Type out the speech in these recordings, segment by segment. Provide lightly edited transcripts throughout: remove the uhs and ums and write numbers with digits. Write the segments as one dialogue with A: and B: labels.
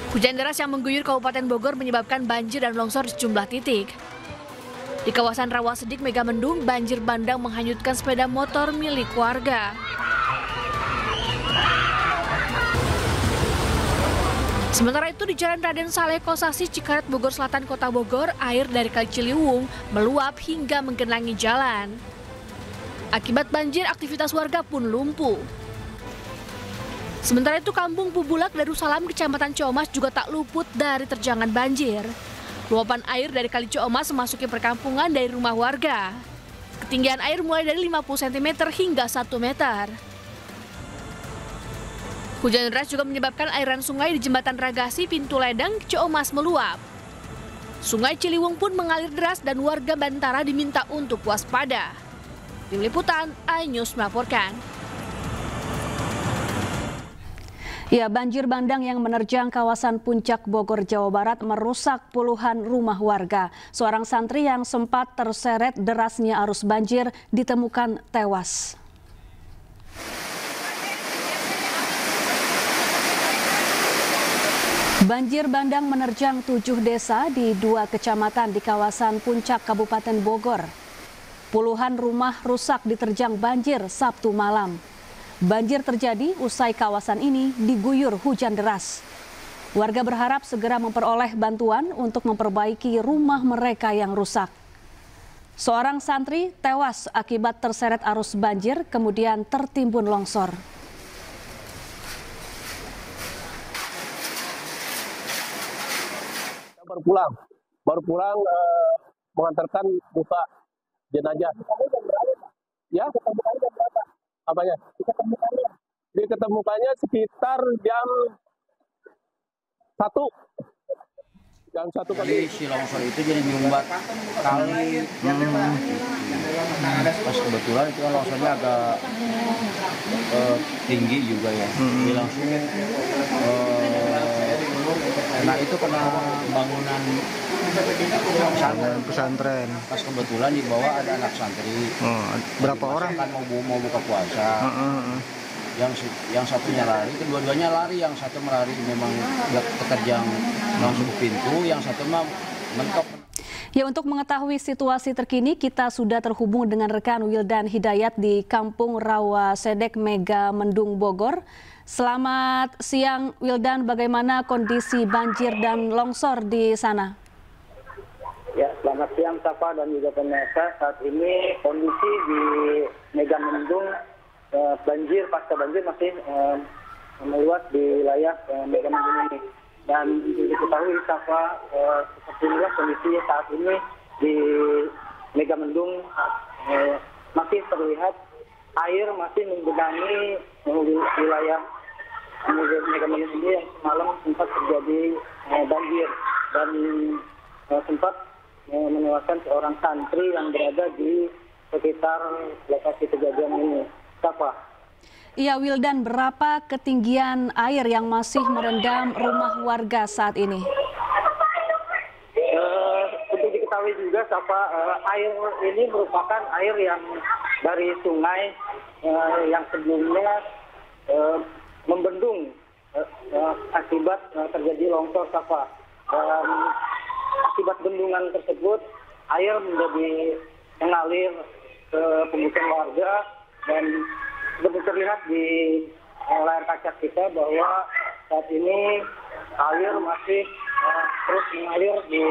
A: Hujan deras yang mengguyur Kabupaten Bogor menyebabkan banjir dan longsor di sejumlah titik. Di kawasan Rawasedik, Megamendung, banjir bandang menghanyutkan sepeda motor milik warga. Sementara itu di Jalan Raden Saleh Kosasi, Cikaret, Bogor Selatan, Kota Bogor, air dari Kali Ciliwung meluap hingga menggenangi jalan. Akibat banjir, aktivitas warga pun lumpuh. Sementara itu Kampung Pubulak, Darussalam, Kecamatan Ciomas juga tak luput dari terjangan banjir. Luapan air dari Kali Ciomas memasuki perkampungan dari rumah warga. Ketinggian air mulai dari 50 cm hingga 1 meter. Hujan deras juga menyebabkan aliran sungai di Jembatan Ragasi, Pintu Ledeng, Ciomas meluap. Sungai Ciliwung pun mengalir deras dan warga Bantara diminta untuk waspada. Tim Liputan, iNews melaporkan.
B: Ya, banjir bandang yang menerjang kawasan Puncak Bogor, Jawa Barat merusak puluhan rumah warga. Seorang santri yang sempat terseret derasnya arus banjir ditemukan tewas. Banjir bandang menerjang 7 desa di 2 kecamatan di kawasan Puncak, Kabupaten Bogor. Puluhan rumah rusak diterjang banjir Sabtu malam. Banjir terjadi usai kawasan ini diguyur hujan deras. Warga berharap segera memperoleh bantuan untuk memperbaiki rumah mereka yang rusak. Seorang santri tewas akibat terseret arus banjir kemudian tertimbun longsor.
C: Baru pulang mengantarkan buka jenazah. Ya, ketemukannya berapa? Apanya? Diketemukannya sekitar jam 1. Jam 1
D: kali si longsor itu jadi nyumbat kali. Pas kebetulan itu kan longsornya agak tinggi juga ya. Jadi langsung nah itu kena bangunan pesantren. Pas kebetulan di bawah ada anak santri.
E: Berapa orang?
D: Kan mau buka puasa. Yang satunya lari, kedua-duanya lari. Yang satu melari memang keterjang langsung ke pintu, yang satu mah mentok.
B: Ya, untuk mengetahui situasi terkini kita sudah terhubung dengan rekan Wildan Hidayat di Kampung Rawasedek, Megamendung, Bogor. Selamat siang Wildan, bagaimana kondisi banjir dan longsor di sana?
F: Ya, selamat siang Safa dan juga pemirsa. Saat ini kondisi di Megamendung pasca banjir masih meluas di wilayah Megamendung ini. Dan diketahui Safa, seperti inilah kondisi saat ini di Megamendung, masih terlihat air masih menggenangi wilayah Megamendung ini yang semalam sempat terjadi banjir dan sempat menewaskan seorang santri yang berada di sekitar lokasi kejadian ini. Siapa?
B: Iya Wildan, berapa ketinggian air yang masih merendam rumah warga saat ini?
F: Untuk diketahui juga, Safa, air ini merupakan air yang dari sungai yang sebelumnya membendung akibat terjadi longsor, Safa. Dan akibat bendungan tersebut, air menjadi mengalir ke pemukiman warga dan seperti terlihat di layar kaca kita bahwa saat ini air masih terus mengalir di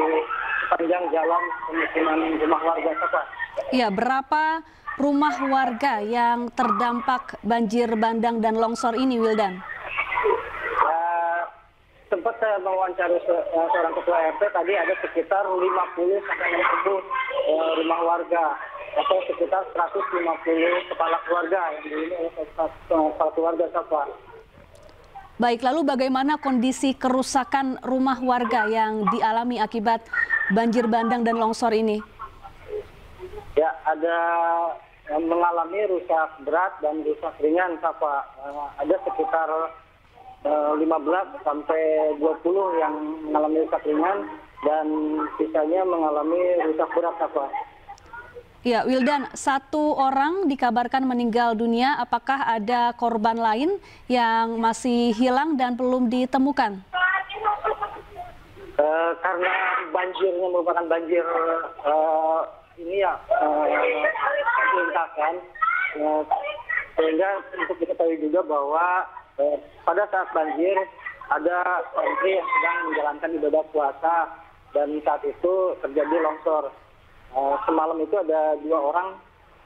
F: sepanjang jalan pemukiman rumah warga, Safa.
B: Iya, berapa rumah warga yang terdampak banjir bandang dan longsor ini, Wildan?
F: Sempat saya mewawancari seorang ketua RT, tadi ada sekitar 50 sampai 60 rumah warga atau sekitar 150 kepala keluarga yang dihuni oleh kepala keluarga, Safa.
B: Baik, lalu bagaimana kondisi kerusakan rumah warga yang dialami akibat banjir bandang dan longsor ini?
F: Ya, ada yang mengalami rusak berat dan rusak ringan, Safa. Ada sekitar 15 sampai 20 yang mengalami rusak ringan dan sisanya mengalami rusak berat, Safa.
B: Ya, Wildan, 1 orang dikabarkan meninggal dunia. Apakah ada korban lain yang masih hilang dan belum ditemukan?
F: Karena banjirnya merupakan banjir lintasan, sehingga untuk diketahui juga bahwa pada saat banjir ada santri yang sedang menjalankan ibadah puasa dan saat itu terjadi longsor. Semalam itu ada 2 orang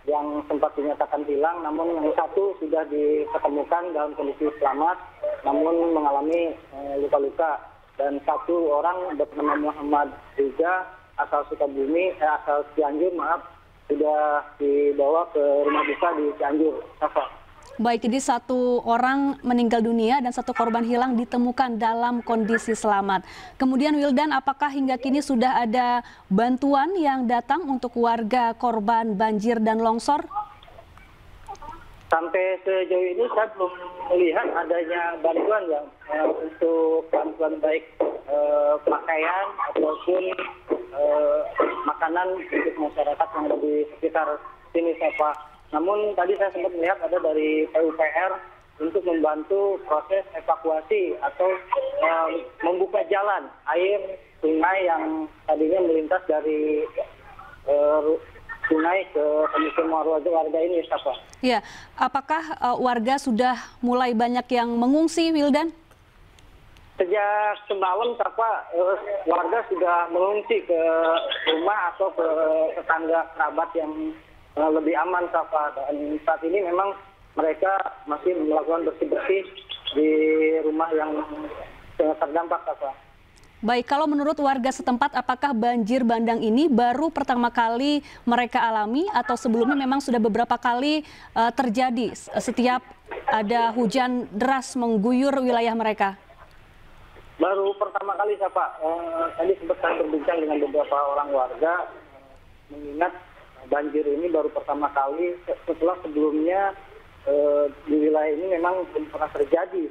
F: yang sempat dinyatakan hilang, namun yang satu sudah diketemukan dalam kondisi selamat, namun mengalami luka-luka. Dan 1 orang bernama Muhammad Riza asal Sukabumi, asal Cianjur, sudah dibawa ke rumah duka di Cianjur.
B: Baik, jadi 1 orang meninggal dunia dan 1 korban hilang ditemukan dalam kondisi selamat. Kemudian Wildan, apakah hingga kini sudah ada bantuan yang datang untuk warga korban banjir dan longsor?
F: Sampai sejauh ini saya belum melihat adanya bantuan ya, untuk bantuan baik pakaian ataupun makanan untuk masyarakat yang ada di sekitar sini, Pak. Namun tadi saya sempat melihat ada dari PUPR untuk membantu proses evakuasi atau membuka jalan air sungai yang tadinya melintas dari sungai ke pemukiman warga ini, Pak.
B: Ya, apakah warga sudah mulai banyak yang mengungsi, Wildan?
F: Sejak semalam, warga sudah mengungsi ke rumah atau ke tetangga kerabat yang lebih aman, dan saat ini memang mereka masih melakukan bersih-bersih di rumah yang terdampak,
B: Baik, kalau menurut warga setempat, apakah banjir bandang ini baru pertama kali mereka alami atau sebelumnya memang sudah beberapa kali terjadi setiap ada hujan deras mengguyur wilayah mereka?
F: Baru pertama kali, Pak. Tadi sempat saya berbincang dengan beberapa orang warga, mengingat banjir ini baru pertama kali setelah sebelumnya di wilayah ini memang belum pernah terjadi,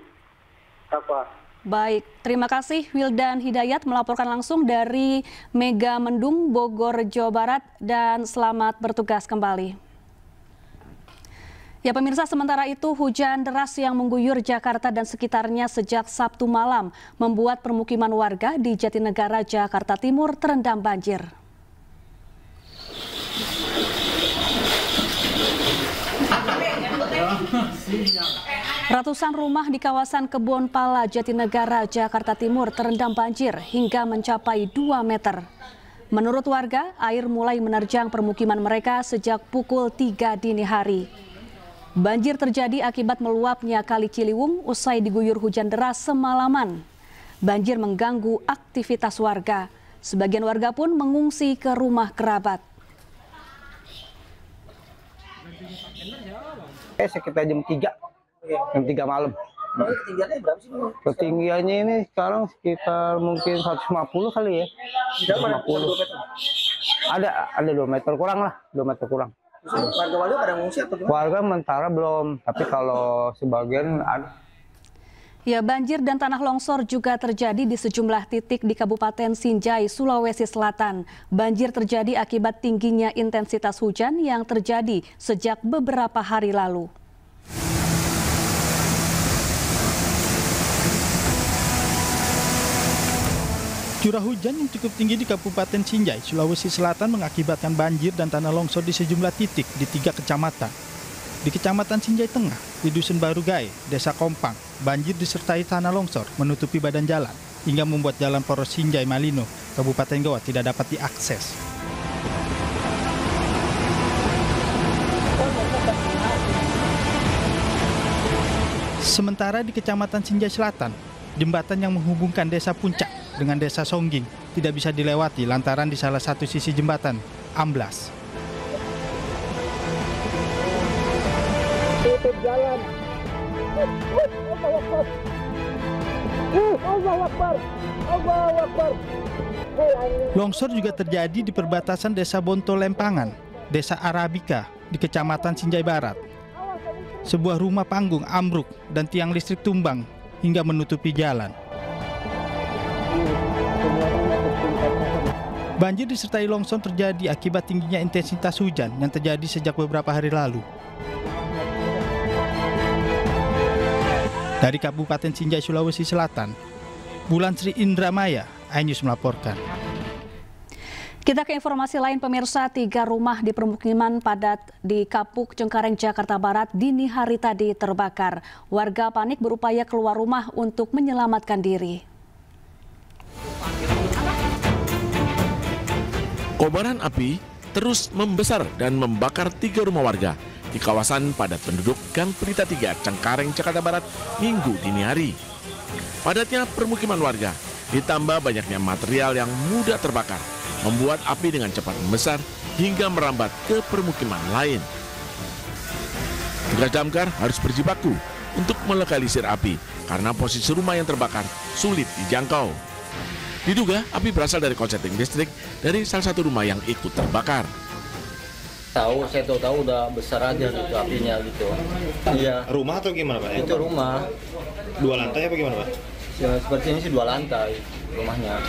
F: Pak.
B: Baik, terima kasih Wildan Hidayat melaporkan langsung dari Mega Mendung, Bogor, Jawa Barat, dan selamat bertugas kembali. Ya pemirsa, sementara itu hujan deras yang mengguyur Jakarta dan sekitarnya sejak Sabtu malam membuat permukiman warga di Jatinegara, Jakarta Timur terendam banjir. Ratusan rumah di kawasan Kebon Pala, Jatinegara, Jakarta Timur terendam banjir hingga mencapai 2 meter. Menurut warga, air mulai menerjang permukiman mereka sejak pukul 3 dini hari. Banjir terjadi akibat meluapnya Kali Ciliwung usai diguyur hujan deras semalaman. Banjir mengganggu aktivitas warga. Sebagian warga pun mengungsi ke rumah kerabat.
E: Sekitar jam 3 malam.
G: Ketinggiannya berapa sih?
E: Ketinggiannya ini sekarang sekitar mungkin 150 kali ya. 150. Ada 2 meter kurang lah, 2 meter kurang.
G: Warga-warga pada mengungsi atau gimana?
E: Warga sementara belum, tapi kalau sebagian ada.
B: Ya, banjir dan tanah longsor juga terjadi di sejumlah titik di Kabupaten Sinjai, Sulawesi Selatan. Banjir terjadi akibat tingginya intensitas hujan yang terjadi sejak beberapa hari lalu.
H: Curah hujan yang cukup tinggi di Kabupaten Sinjai, Sulawesi Selatan mengakibatkan banjir dan tanah longsor di sejumlah titik di 3 kecamatan. Di Kecamatan Sinjai Tengah, di Dusun Baru Gae, Desa Kompang, banjir disertai tanah longsor menutupi badan jalan hingga membuat jalan poros Sinjai Malino, Kabupaten Goa tidak dapat diakses. Sementara di Kecamatan Sinjai Selatan, jembatan yang menghubungkan Desa Puncak dengan Desa Songging tidak bisa dilewati lantaran di salah satu sisi jembatan amblas.
C: Tutup jalan. Allahu Akbar. Allahu Akbar.
H: Longsor juga terjadi di perbatasan Desa Bonto Lempangan, Desa Arabika di Kecamatan Sinjai Barat. Sebuah rumah panggung ambruk dan tiang listrik tumbang hingga menutupi jalan. Banjir disertai longsor terjadi akibat tingginya intensitas hujan yang terjadi sejak beberapa hari lalu. Dari Kabupaten Sinjai, Sulawesi Selatan, Bulan Sri Indramaya iNews melaporkan.
B: Kita ke informasi lain pemirsa, 3 rumah di permukiman padat di Kapuk, Cengkareng, Jakarta Barat dini hari tadi terbakar. Warga panik berupaya keluar rumah untuk menyelamatkan diri.
I: Kobaran api terus membesar dan membakar 3 rumah warga di kawasan padat penduduk Gang Pelita 3, Cengkareng, Jakarta Barat, Minggu dini hari. Padatnya permukiman warga ditambah banyaknya material yang mudah terbakar, membuat api dengan cepat membesar hingga merambat ke permukiman lain. Tugas damkar harus berjibaku untuk melokalisir api karena posisi rumah yang terbakar sulit dijangkau. Diduga api berasal dari korsleting listrik dari salah satu rumah yang ikut terbakar.
J: Saya tahu udah besar aja gitu apinya gitu. Iya.
K: Rumah atau gimana Pak?
J: Itu rumah.
K: 2 lantai apa gimana Pak?
J: Ya, seperti ini sih 2 lantai rumahnya.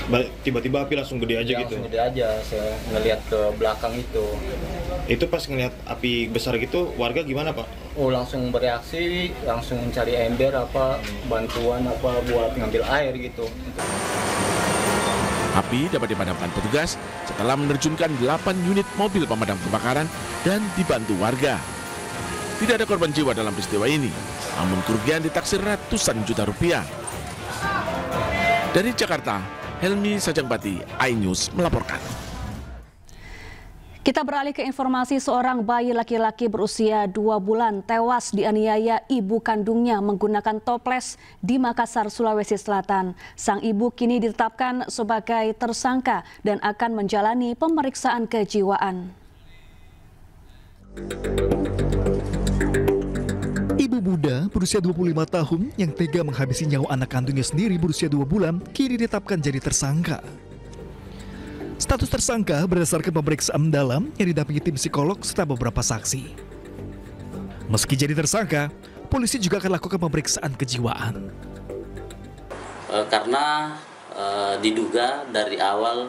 K: Tiba-tiba api langsung gede aja gitu?
J: Langsung gede aja, saya ngelihat ke belakang itu.
K: Itu pas ngelihat api besar gitu, warga gimana Pak?
J: Oh, langsung bereaksi, langsung mencari ember apa, bantuan apa buat ngambil air gitu.
I: Api dapat dipadamkan petugas setelah menerjunkan 8 unit mobil pemadam kebakaran dan dibantu warga. Tidak ada korban jiwa dalam peristiwa ini, namun kerugian ditaksir ratusan juta rupiah. Dari Jakarta, Helmi Sajangbati, iNews melaporkan.
B: Kita beralih ke informasi, seorang bayi laki-laki berusia 2 bulan tewas dianiaya ibu kandungnya menggunakan toples di Makassar, Sulawesi Selatan. Sang ibu kini ditetapkan sebagai tersangka dan akan menjalani pemeriksaan kejiwaan.
L: Ibu muda berusia 25 tahun yang tega menghabisi nyawa anak kandungnya sendiri berusia 2 bulan kini ditetapkan jadi tersangka. Status tersangka berdasarkan pemeriksaan mendalam yang didampingi tim psikolog serta beberapa saksi. Meski jadi tersangka, polisi juga akan lakukan pemeriksaan kejiwaan.
M: Karena diduga dari awal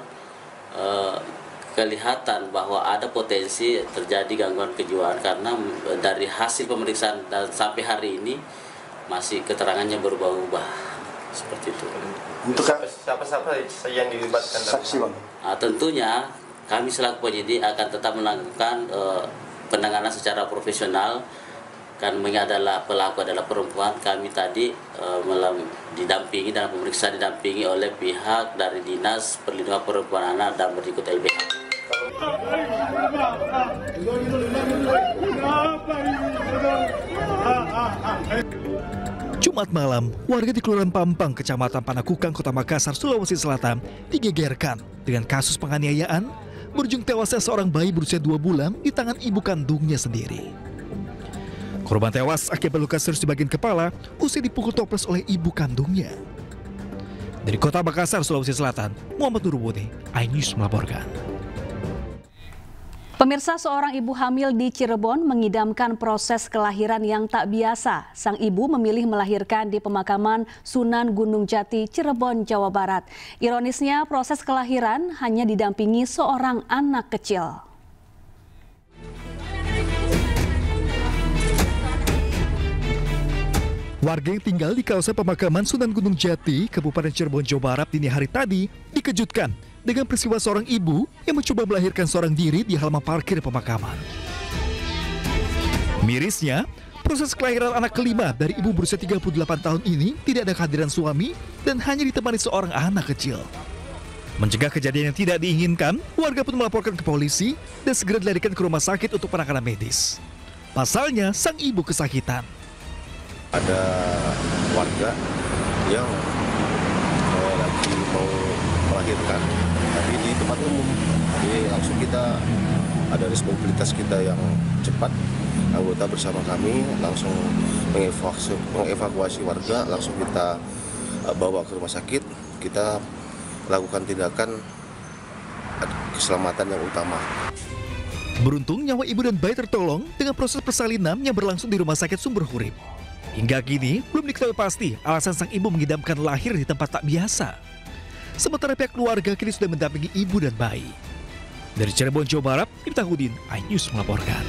M: kelihatan bahwa ada potensi terjadi gangguan kejiwaan karena dari hasil pemeriksaan dan sampai hari ini masih keterangannya berubah-ubah. Seperti itu.
K: Untuk siapa saja yang dilibatkan saksi Bang?
M: Tentunya kami selaku penyidik akan tetap melakukan penanganan secara profesional. Kan adalah pelaku adalah perempuan, kami tadi didampingi dalam pemeriksaan didampingi oleh pihak dari Dinas Perlindungan Perempuan Anak dan berikut LBH.
L: Jumat malam, warga di Kelurahan Pampang, Kecamatan Panakukang, Kota Makassar, Sulawesi Selatan digegerkan dengan kasus penganiayaan berujung tewasnya seorang bayi berusia 2 bulan di tangan ibu kandungnya sendiri. Korban tewas akibat luka serius di bagian kepala usai dipukul toples oleh ibu kandungnya. Dari Kota Makassar, Sulawesi Selatan, Muhammad Nurwudi, iNews melaporkan.
B: Pemirsa, seorang ibu hamil di Cirebon mengidamkan proses kelahiran yang tak biasa. Sang ibu memilih melahirkan di pemakaman Sunan Gunung Jati, Cirebon, Jawa Barat. Ironisnya, proses kelahiran hanya didampingi seorang anak kecil.
L: Warga yang tinggal di kawasan pemakaman Sunan Gunung Jati, Kabupaten Cirebon, Jawa Barat dini hari tadi dikejutkan dengan peristiwa seorang ibu yang mencoba melahirkan seorang diri di halaman parkir pemakaman. Mirisnya, proses kelahiran anak kelima dari ibu berusia 38 tahun ini tidak ada kehadiran suami dan hanya ditemani seorang anak kecil. Mencegah kejadian yang tidak diinginkan, warga pun melaporkan ke polisi dan segera dilarikan ke rumah sakit untuk penanganan medis. Pasalnya, sang ibu kesakitan.
N: Ada warga yang lagi mau melahirkan, tapi di tempat umum. Jadi langsung kita ada responsibilitas kita yang cepat. Anggota bersama kami langsung mengevakuasi warga, langsung kita bawa ke rumah sakit. Kita lakukan tindakan keselamatan yang utama.
L: Beruntung nyawa ibu dan bayi tertolong dengan proses persalinan yang berlangsung di Rumah Sakit Sumber Hurip. Hingga kini belum diketahui pasti alasan sang ibu mengidamkan lahir di tempat tak biasa. Sementara pihak keluarga kini sudah mendampingi ibu dan bayi. Dari Cirebon, Jawa Barat, Miftahudin, iNews melaporkan.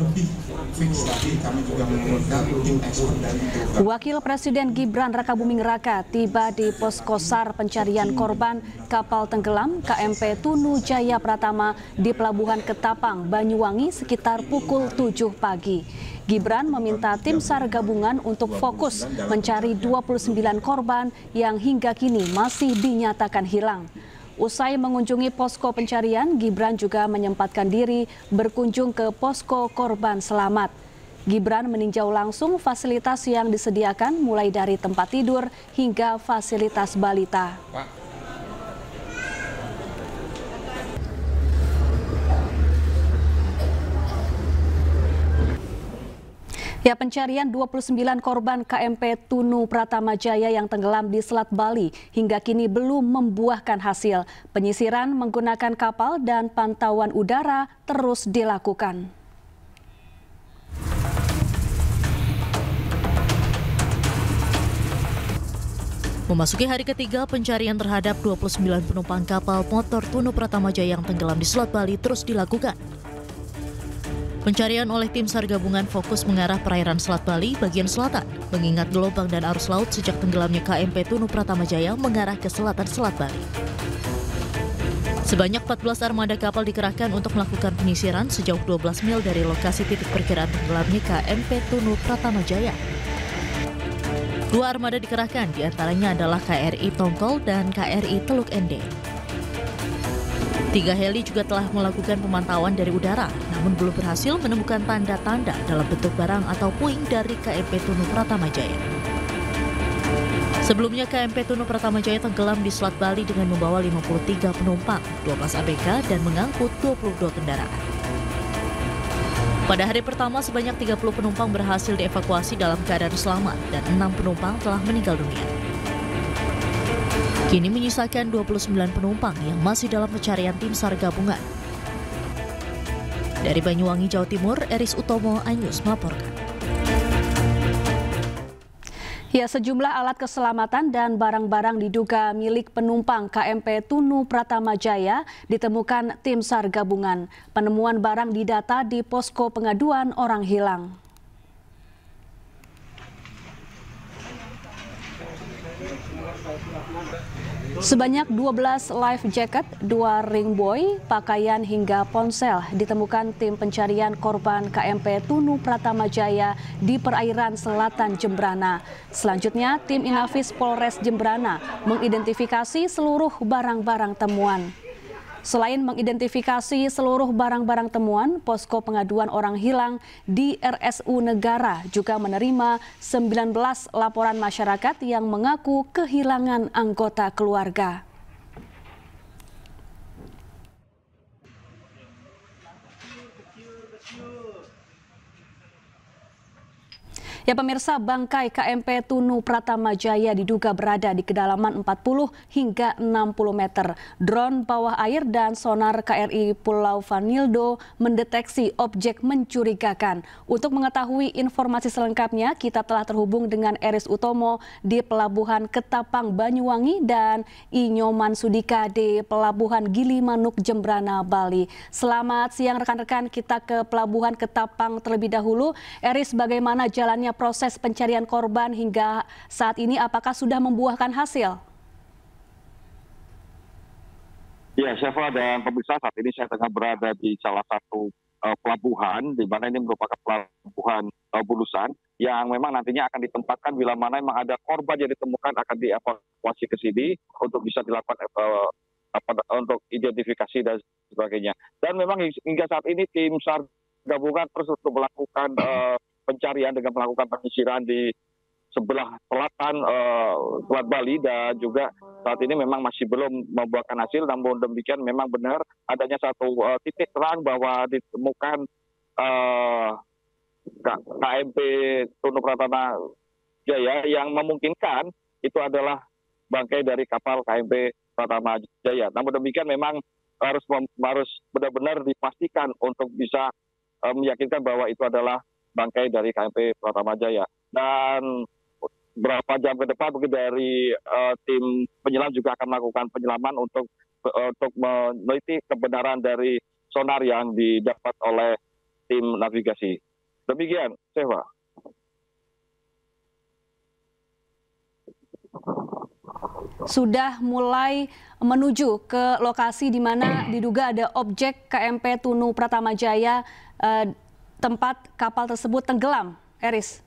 O: lebih fix lagi, kami juga mengundang tim ekspert dari itu.
B: Wakil Presiden Gibran Rakabuming Raka tiba di posko SAR pencarian korban kapal tenggelam KMP Tunu Jaya Pratama di Pelabuhan Ketapang, Banyuwangi sekitar pukul 7 pagi. Gibran meminta tim SAR gabungan untuk fokus mencari 29 korban yang hingga kini masih dinyatakan hilang. Usai mengunjungi posko pencarian, Gibran juga menyempatkan diri berkunjung ke posko korban selamat. Gibran meninjau langsung fasilitas yang disediakan mulai dari tempat tidur hingga fasilitas balita. Ya, pencarian 29 korban KMP Tunu Pratama Jaya yang tenggelam di Selat Bali hingga kini belum membuahkan hasil. Penyisiran menggunakan kapal dan pantauan udara terus dilakukan.
P: Memasuki hari ketiga, pencarian terhadap 29 penumpang kapal motor Tunu Pratama Jaya yang tenggelam di Selat Bali terus dilakukan. Pencarian oleh tim SAR gabungan fokus mengarah perairan Selat Bali bagian selatan, mengingat gelombang dan arus laut sejak tenggelamnya KMP Tunu Pratama Jaya mengarah ke selatan Selat Bali. Sebanyak 14 armada kapal dikerahkan untuk melakukan penyisiran sejauh 12 mil dari lokasi titik perkiraan tenggelamnya KMP Tunu Pratama Jaya. 2 armada dikerahkan, diantaranya adalah KRI Tongkol dan KRI Teluk Ende. 3 heli juga telah melakukan pemantauan dari udara, namun belum berhasil menemukan tanda-tanda dalam bentuk barang atau puing dari KMP Tunu Pratama Jaya. Sebelumnya KMP Tunu Pratama Jaya tenggelam di Selat Bali dengan membawa 53 penumpang, 12 ABK dan mengangkut 22 kendaraan. Pada hari pertama sebanyak 30 penumpang berhasil dievakuasi dalam keadaan selamat dan 6 penumpang telah meninggal dunia. Kini menyisakan 29 penumpang yang masih dalam pencarian tim SAR gabungan. Dari Banyuwangi, Jawa Timur, Eris Utomo, iNews melaporkan.
B: Ya, sejumlah alat keselamatan dan barang-barang diduga milik penumpang KMP Tunu Pratama Jaya ditemukan tim SAR gabungan. Penemuan barang didata di posko pengaduan orang hilang. Sebanyak 12 life jacket, 2 ring buoy, pakaian hingga ponsel ditemukan tim pencarian korban KMP Tunu Pratama Jaya di perairan selatan Jembrana. Selanjutnya, tim Inafis Polres Jembrana mengidentifikasi seluruh barang-barang temuan. Selain mengidentifikasi seluruh barang-barang temuan, posko pengaduan orang hilang di RSU Negara juga menerima 19 laporan masyarakat yang mengaku kehilangan anggota keluarga. Ya pemirsa, bangkai KMP Tunu Pratama Jaya diduga berada di kedalaman 40 hingga 60 meter. Drone bawah air dan sonar KRI Pulau Vanildo mendeteksi objek mencurigakan. Untuk mengetahui informasi selengkapnya, kita telah terhubung dengan Eris Utomo di Pelabuhan Ketapang Banyuwangi dan Inyoman Sudika di Pelabuhan Gilimanuk Jembrana Bali. Selamat siang rekan-rekan, kita ke Pelabuhan Ketapang terlebih dahulu. Eris, bagaimana jalannya proses pencarian korban hingga saat ini, apakah sudah membuahkan hasil?
Q: Ya, Syafa dan pemirsa, saat ini saya tengah berada di salah satu pelabuhan, di mana ini merupakan pelabuhan Bulusan, yang memang nantinya akan ditempatkan bila mana memang ada korban yang ditemukan akan dievakuasi ke sini untuk bisa dilakukan untuk identifikasi dan sebagainya. Dan memang hingga saat ini tim SAR gabungan terus untuk melakukan pencarian dengan melakukan penyisiran di sebelah selatan Selat Bali, dan juga saat ini memang masih belum membuahkan hasil. Namun demikian memang benar adanya satu titik terang bahwa ditemukan KMP Tunu Pratama Jaya yang memungkinkan itu adalah bangkai dari kapal KMP Pratama Jaya. Namun demikian memang harus benar-benar dipastikan untuk bisa meyakinkan bahwa itu adalah bangkai dari KMP Pratama Jaya. Dan berapa jam ke depan mungkin dari tim penyelam juga akan melakukan penyelaman untuk meneliti kebenaran dari sonar yang didapat oleh tim navigasi. Demikian, Seva.
B: Sudah mulai menuju ke lokasi di mana diduga ada objek KMP Tunu Pratamajaya, tempat kapal tersebut tenggelam. Eris.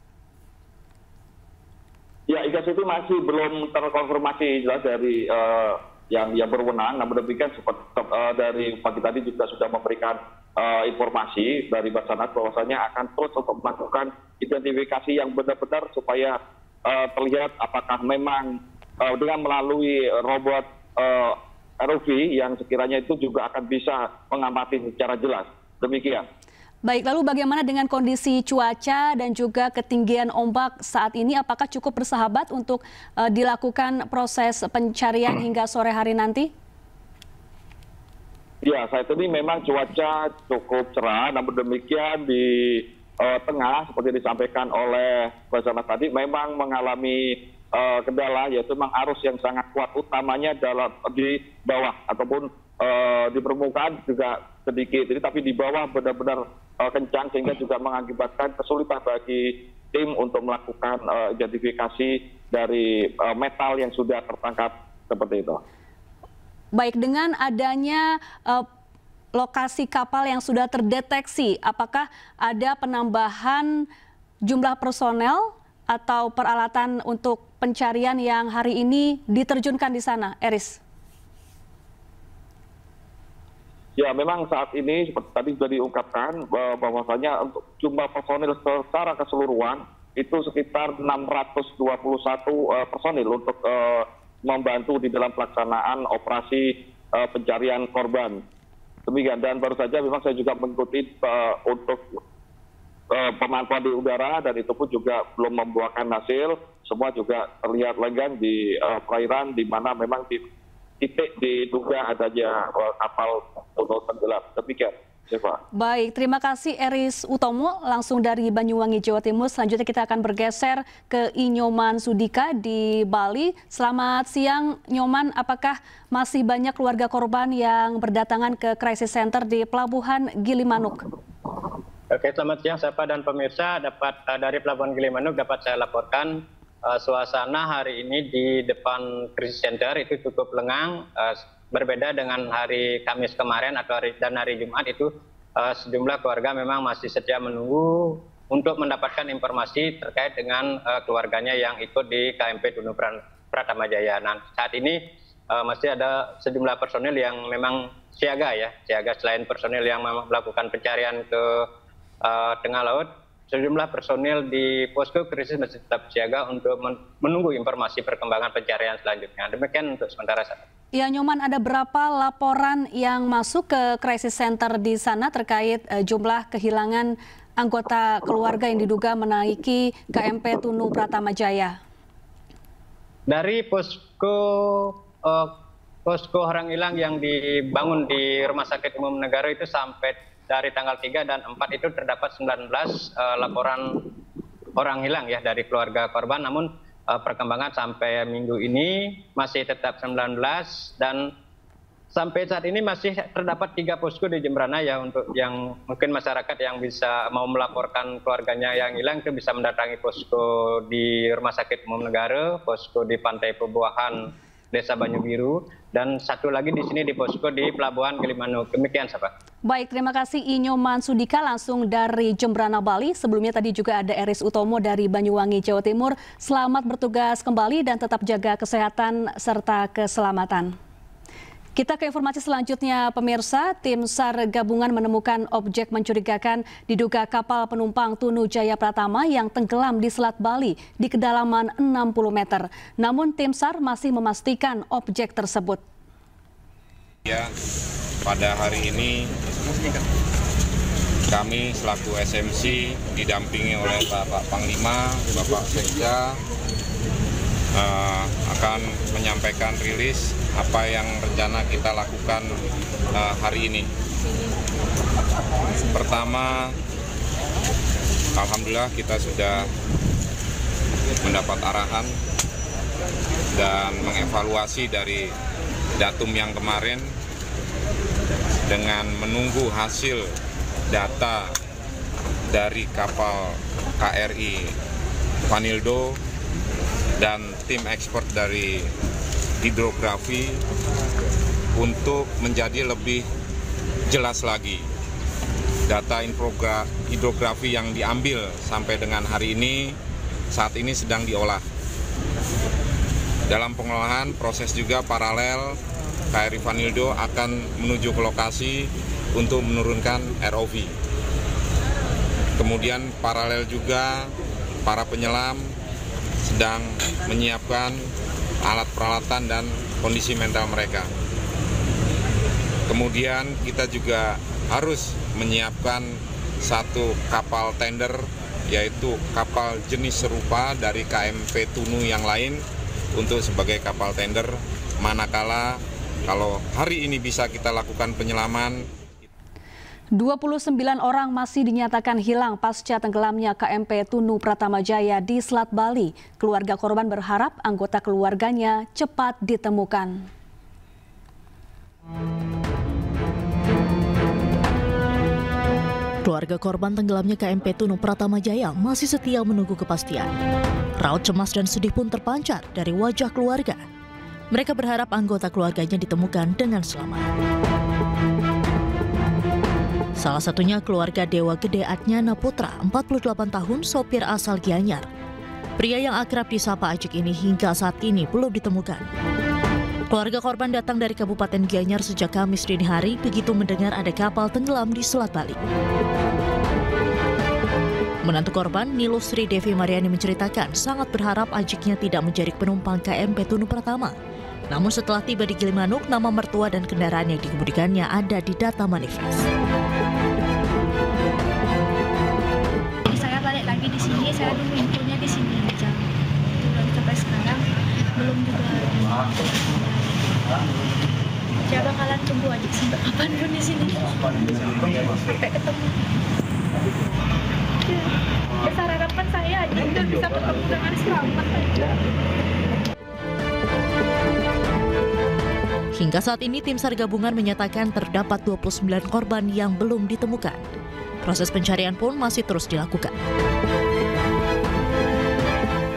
Q: Ya, hingga situ masih belum terkonfirmasi jelas dari yang berwenang. Namun demikian dari pagi tadi juga sudah memberikan informasi dari Basarnas bahwasanya akan terus untuk melakukan identifikasi yang benar-benar supaya terlihat apakah memang dengan melalui robot ROV yang sekiranya itu juga akan bisa mengamati secara jelas. Demikian.
B: Baik, lalu bagaimana dengan kondisi cuaca dan juga ketinggian ombak saat ini? Apakah cukup bersahabat untuk dilakukan proses pencarian hingga sore hari nanti?
Q: Ya, saat ini memang cuaca cukup cerah, namun demikian di tengah seperti disampaikan oleh Basarnas tadi memang mengalami kendala, yaitu memang arus yang sangat kuat, utamanya di bawah ataupun di permukaan juga sedikit, tapi di bawah benar-benar kencang sehingga juga mengakibatkan kesulitan bagi tim untuk melakukan identifikasi dari metal yang sudah tertangkap seperti itu.
B: Baik, dengan adanya lokasi kapal yang sudah terdeteksi, apakah ada penambahan jumlah personel atau peralatan untuk pencarian yang hari ini diterjunkan di sana, Eris?
Q: Ya, memang saat ini seperti tadi sudah diungkapkan bahwasanya untuk jumlah personil secara keseluruhan itu sekitar 621 personil untuk membantu di dalam pelaksanaan operasi pencarian korban. Demikian, dan baru saja memang saya juga mengikuti untuk pemantauan di udara dan itu pun juga belum membuahkan hasil. Semua juga terlihat lenggang di perairan di mana memang di titik diduga adanya kapal tenggelam. Demikian, Seva.
B: Baik, terima kasih Eris Utomo langsung dari Banyuwangi, Jawa Timur. Selanjutnya kita akan bergeser ke Nyoman Sudika di Bali. Selamat siang, Nyoman. Apakah masih banyak keluarga korban yang berdatangan ke Crisis Center di Pelabuhan Gilimanuk?
J: Oke, selamat siang Seva dan pemirsa. Dari Pelabuhan Gilimanuk dapat saya laporkan suasana hari ini di depan Crisis Center itu cukup lengang, berbeda dengan hari Kamis kemarin dan hari Jumat itu sejumlah keluarga memang masih setia menunggu untuk mendapatkan informasi terkait dengan keluarganya yang ikut di KMP Tunu Pratamajaya. Nah, saat ini masih ada sejumlah personil yang memang siaga selain personil yang melakukan pencarian ke tengah laut. Sejumlah personil di posko krisis masih tetap siaga untuk menunggu informasi perkembangan pencarian selanjutnya. Demikian untuk sementara saat.
B: Ya, Nyoman, ada berapa laporan yang masuk ke Crisis Center di sana terkait jumlah kehilangan anggota keluarga yang diduga menaiki KMP Tunu Pratamajaya?
J: Dari posko orang hilang yang dibangun di Rumah Sakit Umum Negara itu sampai dari tanggal 3 dan 4 itu terdapat 19 laporan orang hilang dari keluarga korban. Namun perkembangan sampai minggu ini masih tetap 19 dan sampai saat ini masih terdapat 3 posko di Jembrana untuk yang mungkin masyarakat yang bisa mau melaporkan keluarganya yang hilang itu bisa mendatangi posko di Rumah Sakit Umum Negara, posko di Pantai Pebuahan Desa Banyu Biru, dan satu lagi di sini di posko di Pelabuhan Gilimanuk. Demikian, Sapa.
B: Baik, terima kasih Nyoman Sudika langsung dari Jembrana, Bali. Sebelumnya tadi juga ada Eris Utomo dari Banyuwangi, Jawa Timur. Selamat bertugas kembali dan tetap jaga kesehatan serta keselamatan. Kita ke informasi selanjutnya, pemirsa. Tim SAR gabungan menemukan objek mencurigakan diduga kapal penumpang Tunu Jaya Pratama yang tenggelam di Selat Bali di kedalaman 60 meter. Namun tim SAR masih memastikan objek tersebut.
R: Ya, pada hari ini kami selaku SMC didampingi oleh Bapak Panglima, Bapak Sekda, akan menyampaikan rilis apa yang rencana kita lakukan hari ini. Pertama, alhamdulillah kita sudah mendapat arahan dan mengevaluasi dari datum yang kemarin dengan menunggu hasil data dari kapal KRI Vanildo dan tim ekspert dari hidrografi untuk menjadi lebih jelas lagi data hidrografi yang diambil sampai dengan hari ini saat ini sedang diolah. Dalam pengolahan proses juga paralel KRI Vanildo akan menuju ke lokasi untuk menurunkan ROV. Kemudian paralel juga para penyelam sedang menyiapkan alat peralatan dan kondisi mental mereka. Kemudian kita juga harus menyiapkan satu kapal tender, yaitu kapal jenis serupa dari KMP Tunu yang lain untuk sebagai kapal tender, manakala kalau hari ini bisa kita lakukan penyelaman.
B: 29 orang masih dinyatakan hilang pasca tenggelamnya KMP Tunu Pratama Jaya di Selat Bali. Keluarga korban berharap anggota keluarganya cepat ditemukan.
P: Keluarga korban tenggelamnya KMP Tunu Pratama Jaya masih setia menunggu kepastian. Raut cemas dan sedih pun terpancar dari wajah keluarga. Mereka berharap anggota keluarganya ditemukan dengan selamat. Salah satunya keluarga Dewa Gede Adnyana Putra, 48 tahun, sopir asal Gianyar. Pria yang akrab disapa Ajik ini hingga saat ini belum ditemukan. Keluarga korban datang dari Kabupaten Gianyar sejak Kamis dini hari begitu mendengar ada kapal tenggelam di Selat Bali. Menantu korban, Nilusri Devi Mariani menceritakan sangat berharap Ajiknya tidak menjadi penumpang KMP Tunu Pratama. Namun setelah tiba di Gilimanuk, nama mertua dan kendaraan yang dikemudikannya ada di data manifest.
S: Saya balik lagi di sini, saya tunggu infonya di sini aja. Dan sampai sekarang belum juga. Saya bakalan tunggu aja sampai kapan pun di sini. Sampai ketemu. Besar harapan saya aja udah bisa ketemu dengan selamat aja.
P: Hingga saat ini tim SAR gabungan menyatakan terdapat 29 korban yang belum ditemukan. Proses pencarian pun masih terus dilakukan.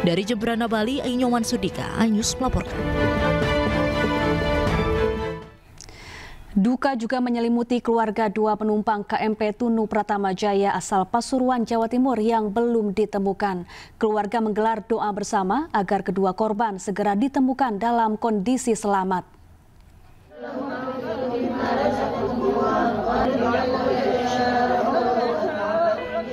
P: Dari Jemberana, Bali, Ainyoman Sudika, iNews melaporkan.
B: Duka juga menyelimuti keluarga dua penumpang KMP Tunu Pratama Jaya asal Pasuruan, Jawa Timur yang belum ditemukan. Keluarga menggelar doa bersama agar kedua korban segera ditemukan dalam kondisi selamat.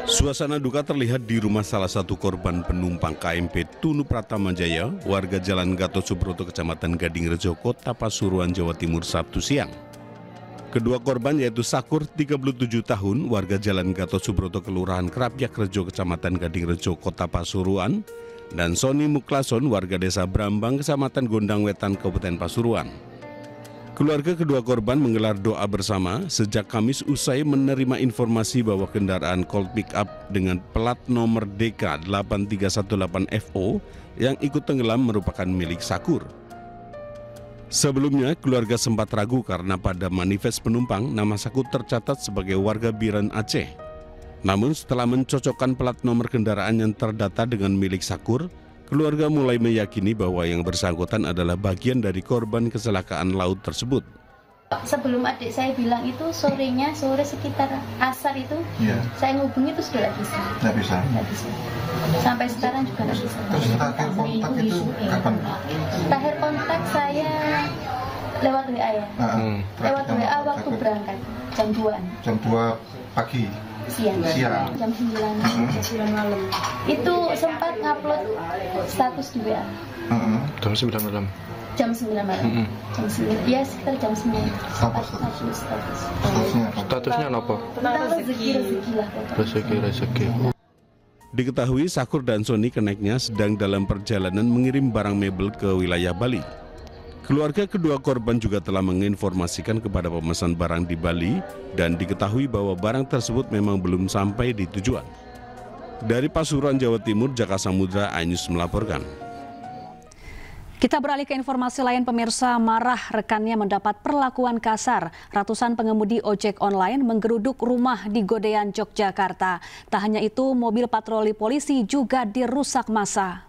T: Suasana duka terlihat di rumah salah satu korban penumpang KMP Tunu Pratama Jaya, warga Jalan Gatot Subroto, Kecamatan Gading Rejo, Kota Pasuruan, Jawa Timur, Sabtu siang. Kedua korban yaitu Sakur, 37 tahun, warga Jalan Gatot Subroto, Kelurahan Krapyak Rejo, Kecamatan Gading Rejo, Kota Pasuruan, dan Soni Muklason, warga Desa Brambang, Kecamatan Gondang Wetan, Kabupaten Pasuruan. Keluarga kedua korban menggelar doa bersama sejak Kamis usai menerima informasi bahwa kendaraan Colt Pickup dengan plat nomor DK 8318FO yang ikut tenggelam merupakan milik Sakur. Sebelumnya, keluarga sempat ragu karena pada manifest penumpang nama Sakur tercatat sebagai warga Biren, Aceh. Namun setelah mencocokkan plat nomor kendaraan yang terdata dengan milik Sakur, keluarga mulai meyakini bahwa yang bersangkutan adalah bagian dari korban kecelakaan laut tersebut.
S: Sebelum adik saya bilang itu sore sekitar asar itu, saya ngubungi itu sudah nggak bisa. Sampai sekarang juga nggak bisa.
O: Terus terakhir kontak itu kapan?
S: Terakhir kontak saya lewat WA ya. Lewat WA waktu berangkat jam 2.
O: Jam 2 pagi.
S: Siang. Jam 9 malam. Itu sempat ngupload status di WA.
T: Jam 9 malam.
S: Jam 9 malam. Jam 9. Ya sekitar jam 9.
O: Apa statusnya apa?
S: Rezeki lah.
T: Rezeki. Diketahui Sakur dan Soni keneknya sedang dalam perjalanan mengirim barang mebel ke wilayah Bali. Keluarga kedua korban juga telah menginformasikan kepada pemesan barang di Bali dan diketahui bahwa barang tersebut memang belum sampai di tujuan. Dari Pasuruan, Jawa Timur, Jaka Samudra, iNews melaporkan.
B: Kita beralih ke informasi lain, pemirsa. Marah rekannya mendapat perlakuan kasar. Ratusan pengemudi ojek online menggeruduk rumah di Godean, Yogyakarta. Tak hanya itu, mobil patroli polisi juga dirusak massa.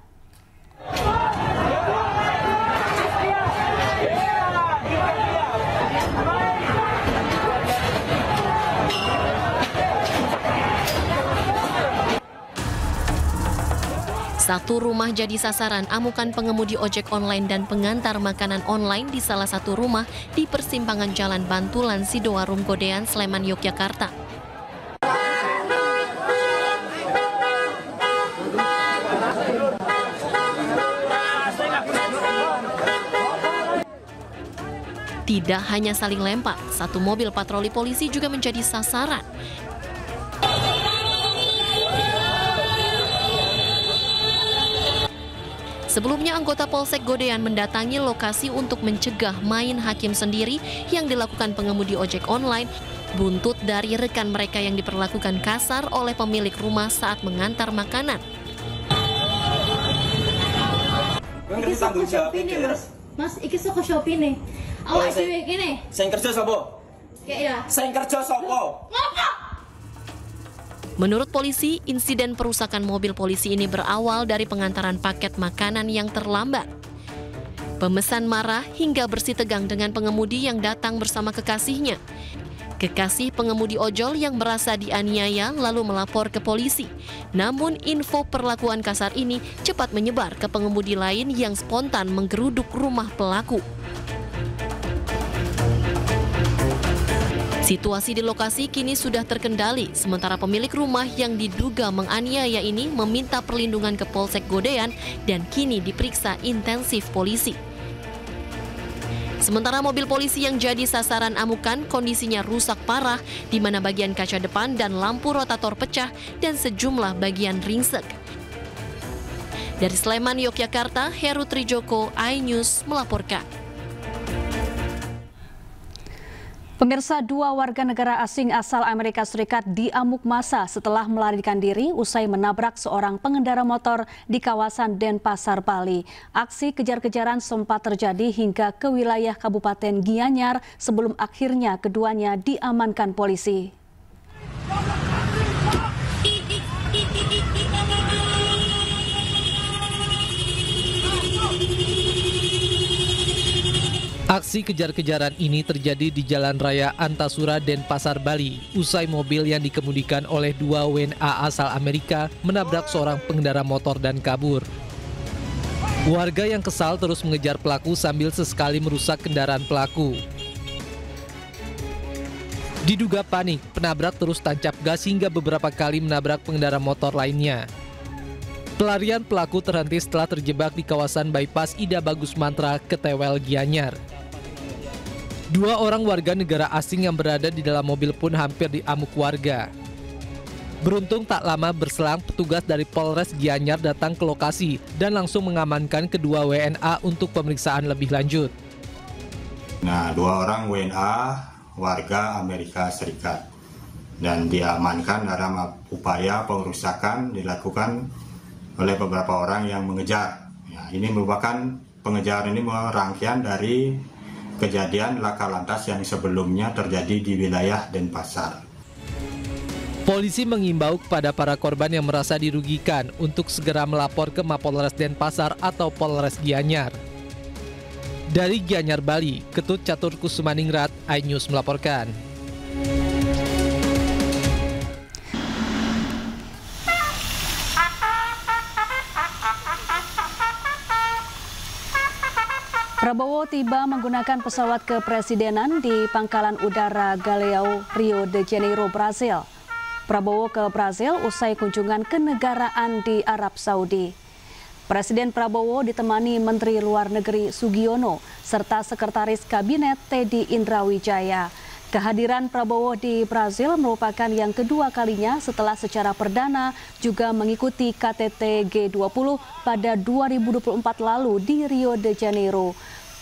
U: Satu rumah jadi sasaran amukan pengemudi ojek online dan pengantar makanan online di salah satu rumah di persimpangan Jalan Bantulan Sidoarung Godean, Sleman, Yogyakarta. Tidak hanya saling lempar, satu mobil patroli polisi juga menjadi sasaran. Sebelumnya anggota Polsek Godean mendatangi lokasi untuk mencegah main hakim sendiri yang dilakukan pengemudi ojek online, buntut dari rekan mereka yang diperlakukan kasar oleh pemilik rumah saat mengantar makanan.
G: Iki tanggung jawab ini,
S: Mas, iki saka Shopee nih. Awak dhewe kene.
G: Sing kerja sapa?
S: Ya.
G: Sing kerja sapa?
S: Ngopo?
U: Menurut polisi, insiden perusakan mobil polisi ini berawal dari pengantaran paket makanan yang terlambat. Pemesan marah hingga bersitegang dengan pengemudi yang datang bersama kekasihnya. Kekasih pengemudi ojol yang merasa dianiaya lalu melapor ke polisi. Namun info perlakuan kasar ini cepat menyebar ke pengemudi lain yang spontan menggeruduk rumah pelaku. Situasi di lokasi kini sudah terkendali, sementara pemilik rumah yang diduga menganiaya ini meminta perlindungan ke Polsek Godean dan kini diperiksa intensif polisi. Sementara mobil polisi yang jadi sasaran amukan kondisinya rusak parah, di mana bagian kaca depan dan lampu rotator pecah dan sejumlah bagian ringsek. Dari Sleman, Yogyakarta, Heru Trijoko, iNews melaporkan.
B: Pemirsa, dua warga negara asing asal Amerika Serikat diamuk massa setelah melarikan diri usai menabrak seorang pengendara motor di kawasan Denpasar, Bali. Aksi kejar-kejaran sempat terjadi hingga ke wilayah Kabupaten Gianyar sebelum akhirnya keduanya diamankan polisi.
V: Aksi kejar-kejaran ini terjadi di Jalan Raya Antasura, Denpasar, Bali, usai mobil yang dikemudikan oleh dua WNA asal Amerika menabrak seorang pengendara motor dan kabur. Warga yang kesal terus mengejar pelaku sambil sesekali merusak kendaraan pelaku. Diduga panik, penabrak terus tancap gas hingga beberapa kali menabrak pengendara motor lainnya. Pelarian pelaku terhenti setelah terjebak di kawasan bypass Ida Bagus Mantra, Ketewel, Gianyar. Dua orang warga negara asing yang berada di dalam mobil pun hampir diamuk warga. Beruntung tak lama berselang petugas dari Polres Gianyar datang ke lokasi dan langsung mengamankan kedua WNA untuk pemeriksaan lebih lanjut.
W: Nah, dua orang WNA warga Amerika Serikat dan diamankan dalam upaya pengerusakan dilakukan oleh beberapa orang yang mengejar. Ya, ini merupakan pengejaran ini rangkaian dari kejadian laka lantas yang sebelumnya terjadi di wilayah Denpasar.
V: Polisi mengimbau kepada para korban yang merasa dirugikan untuk segera melapor ke Mapolres Denpasar atau Polres Gianyar. Dari Gianyar, Bali, Ketut Catur Kusumaningrat, iNews melaporkan.
B: Prabowo tiba menggunakan pesawat kepresidenan di Pangkalan Udara Galeão, Rio de Janeiro, Brasil. Prabowo ke Brasil usai kunjungan kenegaraan di Arab Saudi. Presiden Prabowo ditemani Menteri Luar Negeri Sugiono serta Sekretaris Kabinet Teddy Indrawijaya. Kehadiran Prabowo di Brasil merupakan yang kedua kalinya setelah secara perdana juga mengikuti KTT G20 pada 2024 lalu di Rio de Janeiro.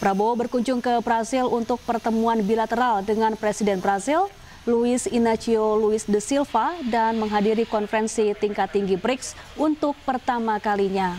B: Prabowo berkunjung ke Brasil untuk pertemuan bilateral dengan Presiden Brasil, Luiz Inácio Lula da Silva, dan menghadiri konferensi tingkat tinggi BRICS untuk pertama kalinya.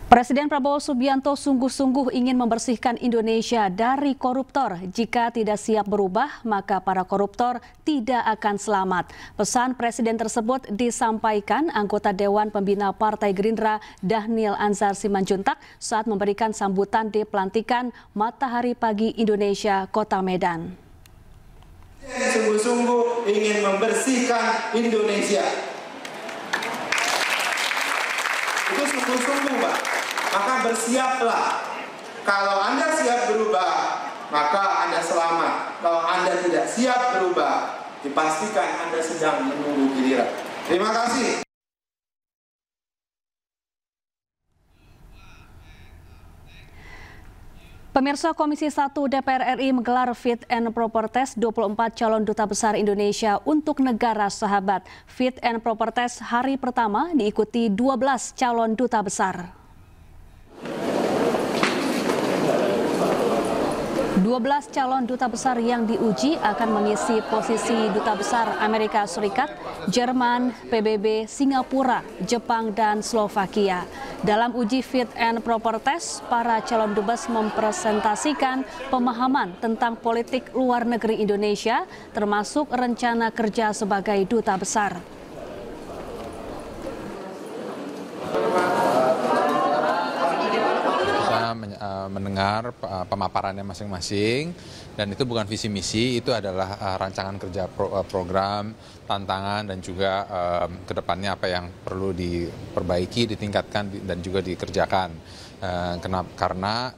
B: Presiden Prabowo Subianto sungguh-sungguh ingin membersihkan Indonesia dari koruptor. Jika tidak siap berubah, maka para koruptor tidak akan selamat. Pesan Presiden tersebut disampaikan anggota Dewan Pembina Partai Gerindra Dhanil Anzar Simanjuntak saat memberikan sambutan di pelantikan Matahari Pagi Indonesia, Kota Medan.
A: Sungguh-sungguh ingin membersihkan Indonesia. Itu sungguh-sungguh, Pak. Maka bersiaplah. Kalau Anda siap berubah, maka Anda selamat. Kalau Anda tidak siap berubah, dipastikan Anda sedang menunggu giliran. Terima kasih.
B: Pemirsa, Komisi 1 DPR RI menggelar Fit and Proper Test 24 calon duta besar Indonesia untuk negara sahabat. Fit and Proper Test hari pertama diikuti 12 calon duta besar. 12 calon duta besar yang diuji akan mengisi posisi duta besar Amerika Serikat, Jerman, PBB, Singapura, Jepang, dan Slovakia. Dalam uji Fit and Proper Test, para calon dubes mempresentasikan pemahaman tentang politik luar negeri Indonesia, termasuk rencana kerja sebagai duta besar.
D: Mendengar pemaparannya masing-masing, dan itu bukan visi misi, itu adalah rancangan kerja program, tantangan, dan juga kedepannya apa yang perlu diperbaiki, ditingkatkan, dan juga dikerjakan. Karena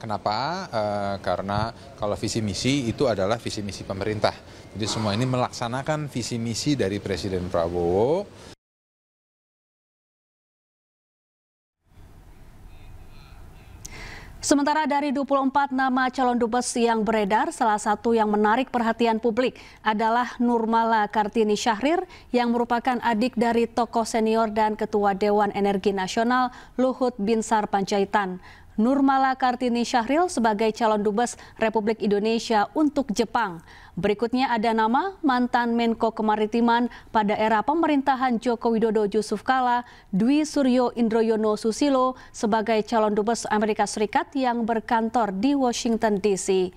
D: kalau visi misi itu adalah visi misi pemerintah, jadi semua ini melaksanakan visi misi dari Presiden Prabowo.
B: Sementara dari 24 nama calon dubes yang beredar, salah satu yang menarik perhatian publik adalah Nurmala Kartini Syahrir yang merupakan adik dari tokoh senior dan Ketua Dewan Energi Nasional Luhut Binsar Panjaitan. Nurmala Kartini Syahrir sebagai calon dubes Republik Indonesia untuk Jepang. Berikutnya ada nama mantan Menko Kemaritiman pada era pemerintahan Joko Widodo Yusuf Kala, Dwi Suryo Indroyono Susilo sebagai calon dubes Amerika Serikat yang berkantor di Washington DC.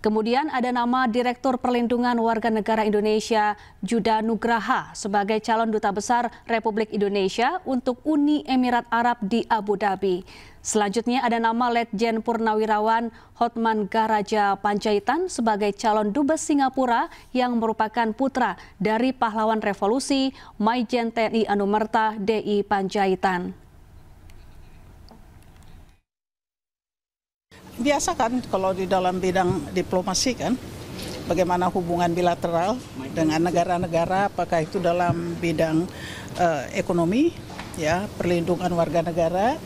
B: Kemudian ada nama Direktur Perlindungan Warga Negara Indonesia Juda Nugraha sebagai calon duta besar Republik Indonesia untuk Uni Emirat Arab di Abu Dhabi. Selanjutnya ada nama Letjen Purnawirawan Hotman Garaja Panjaitan sebagai calon dubes Singapura yang merupakan putra dari pahlawan revolusi Maijen TNI Anumerta DI Panjaitan.
F: Biasa kan kalau di dalam bidang diplomasi kan, bagaimana hubungan bilateral dengan negara-negara, apakah itu dalam bidang ekonomi, ya, perlindungan warga negara,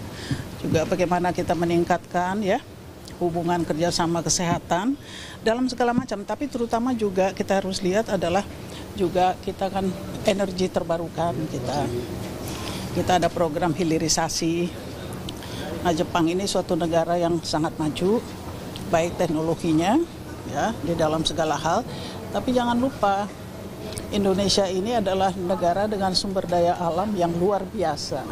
F: juga bagaimana kita meningkatkan ya hubungan kerjasama kesehatan dalam segala macam. Tapi terutama juga kita harus lihat adalah juga kita kan energi terbarukan, kita ada program hilirisasi. Nah, Jepang ini suatu negara yang sangat maju, baik teknologinya ya di dalam segala hal. Tapi jangan lupa Indonesia ini adalah negara dengan sumber daya alam yang luar biasa.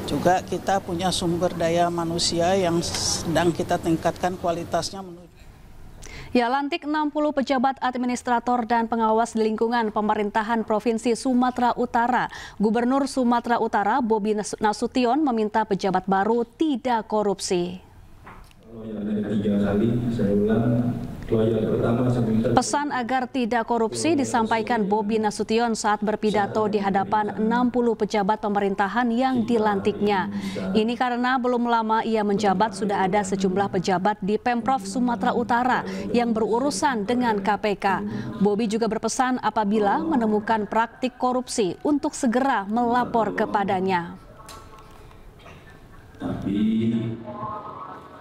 F: Juga kita punya sumber daya manusia yang sedang kita tingkatkan kualitasnya menuju.
B: Ya, lantik 60 pejabat administrator dan pengawas di lingkungan pemerintahan Provinsi Sumatera Utara. Gubernur Sumatera Utara Bobi Nasution meminta pejabat baru tidak korupsi. Pesan agar tidak korupsi disampaikan Bobi Nasution saat berpidato di hadapan 60 pejabat pemerintahan yang dilantiknya. Ini karena belum lama ia menjabat sudah ada sejumlah pejabat di Pemprov Sumatera Utara yang berurusan dengan KPK. Bobi juga berpesan apabila menemukan praktik korupsi untuk segera melapor kepadanya.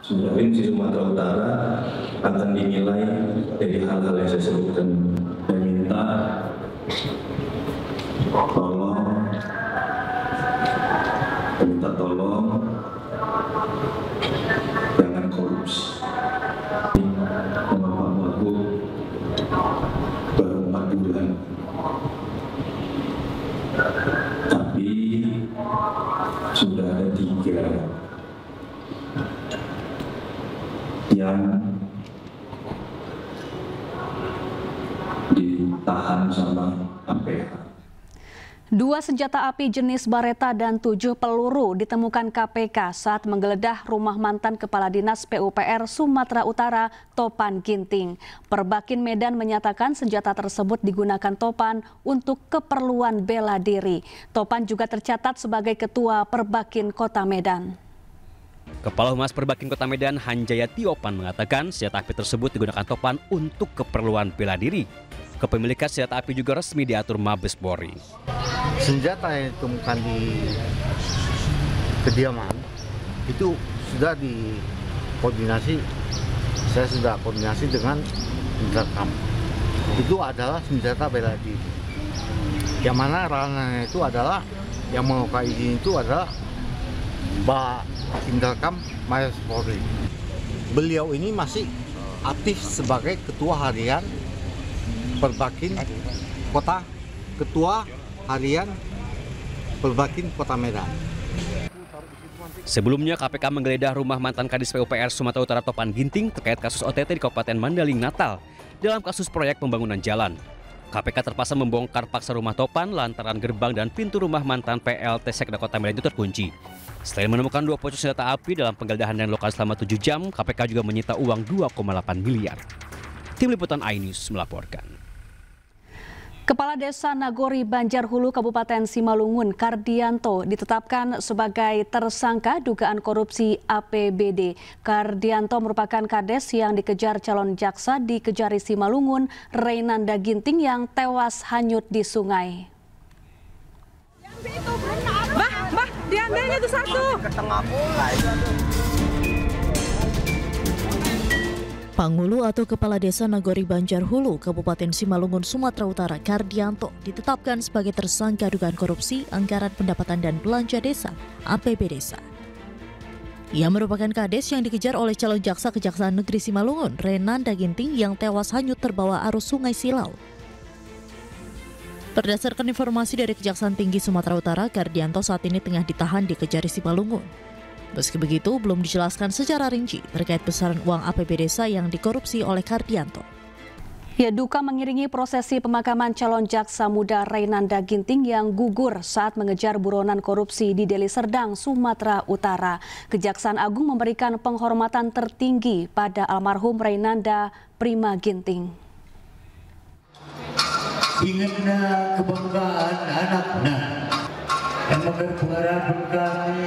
X: Provinsi Sumatera Utara akan dinilai dari hal-hal yang saya sebutkan. Saya minta tolong jangan korupsi. Bapak Wagub baru 4 bulan, tapi ditahan sama KPK.
B: 2 senjata api jenis Baretta dan 7 peluru ditemukan KPK saat menggeledah rumah mantan Kepala Dinas PUPR Sumatera Utara, Topan Ginting. Perbakin Medan menyatakan senjata tersebut digunakan Topan untuk keperluan bela diri. Topan juga tercatat sebagai Ketua Perbakin Kota Medan.
C: Kepala Humas Perbakin Kota Medan, Hanjaya Tiopan, mengatakan senjata api tersebut digunakan Topan untuk keperluan bela diri. Kepemilikan senjata api juga resmi diatur Mabes Polri.
E: Senjata yang ditemukan di kediaman itu sudah dikoordinasi, saya sudah koordinasi dengan Intercam. Itu adalah senjata bela diri. Yang mana ranahnya itu adalah yang menguasai izin itu adalah Pak Intercam Mabes Polri. Beliau ini masih aktif sebagai Ketua Harian Perbakin Kota, Ketua Harian Perbakin Kota Medan.
C: Sebelumnya KPK menggeledah rumah mantan Kadis PUPR Sumatera Utara Topan Ginting terkait kasus OTT di Kabupaten Mandaling Natal dalam kasus proyek pembangunan jalan. KPK terpaksa membongkar paksa rumah Topan lantaran gerbang dan pintu rumah mantan PLT Sekda Kota Medan itu terkunci. Selain menemukan 2 pocong senjata api dalam penggeledahan yang lokal selama 7 jam, KPK juga menyita uang 2,8 miliar. Tim Liputan iNews melaporkan.
B: Kepala Desa Nagori Banjarhulu Kabupaten Simalungun, Kardianto, ditetapkan sebagai tersangka dugaan korupsi APBD. Kardianto merupakan kades yang dikejar calon jaksa di Kejari Simalungun, Reynanda Ginting, yang tewas hanyut di sungai.
H: Bah, diambilnya itu satu.
P: Panghulu atau Kepala Desa Nagori Banjarhulu, Kabupaten Simalungun, Sumatera Utara, Kardianto, ditetapkan sebagai tersangka dugaan korupsi anggaran pendapatan dan belanja desa, APB Desa. Ia merupakan kades yang dikejar oleh calon jaksa Kejaksaan Negeri Simalungun, Reynanda Ginting, yang tewas hanyut terbawa arus Sungai Silau. Berdasarkan informasi dari Kejaksaan Tinggi Sumatera Utara, Kardianto saat ini tengah ditahan di Kejari Simalungun. Meski begitu, belum dijelaskan secara rinci terkait besaran uang APB Desa yang dikorupsi oleh Kardianto.
B: Ya, duka mengiringi prosesi pemakaman calon jaksa muda Reynanda Ginting yang gugur saat mengejar buronan korupsi di Deli Serdang, Sumatera Utara. Kejaksaan Agung memberikan penghormatan tertinggi pada almarhum Reynanda Prima Ginting.
I: Ingatnya kebanggaan anaknya yang memperpengaruhi kami.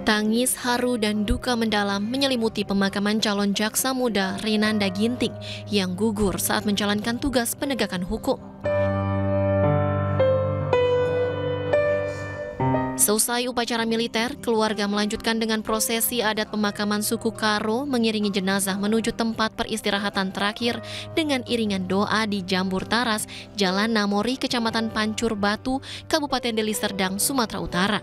U: Tangis, haru, dan duka mendalam menyelimuti pemakaman calon jaksa muda Reynanda Ginting yang gugur saat menjalankan tugas penegakan hukum. Seusai upacara militer, keluarga melanjutkan dengan prosesi adat pemakaman suku Karo mengiringi jenazah menuju tempat peristirahatan terakhir dengan iringan doa di Jambur Taras, Jalan Namori, Kecamatan Pancur Batu, Kabupaten Deli Serdang, Sumatera Utara.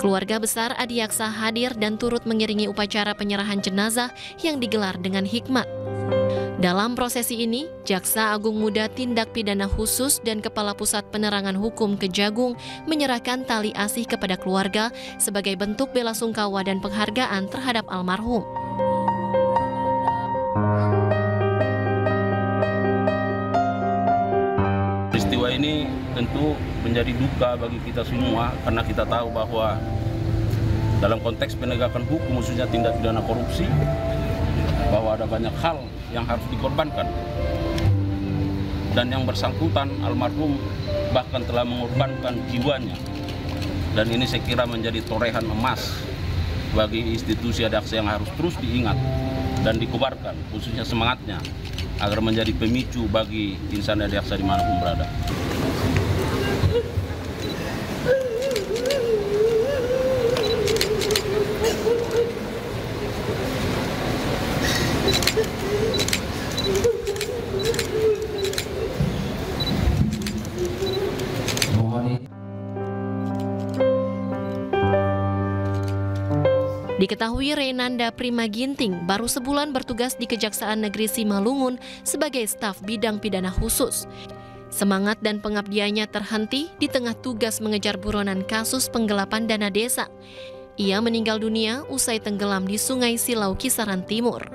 U: Keluarga besar Adiaksa hadir dan turut mengiringi upacara penyerahan jenazah yang digelar dengan hikmat. Dalam prosesi ini, Jaksa Agung Muda Tindak Pidana Khusus dan Kepala Pusat Penerangan Hukum Kejagung menyerahkan tali asih kepada keluarga sebagai bentuk bela sungkawa dan penghargaan terhadap almarhum.
Y: Peristiwa ini tentu menjadi duka bagi kita semua karena kita tahu bahwa dalam konteks penegakan hukum khususnya tindak pidana korupsi bahwa ada banyak hal yang harus dikorbankan dan yang bersangkutan almarhum bahkan telah mengorbankan jiwanya, dan ini saya kira menjadi torehan emas bagi institusi Adiaksa yang harus terus diingat dan dikobarkan khususnya semangatnya agar menjadi pemicu bagi insan Adiaksa dimanapun berada.
U: Diketahui Reynanda Prima Ginting baru sebulan bertugas di Kejaksaan Negeri Simalungun sebagai staf bidang pidana khusus. Semangat dan pengabdiannya terhenti di tengah tugas mengejar buronan kasus penggelapan dana desa. Ia meninggal dunia usai tenggelam di Sungai Silau Kisaran Timur.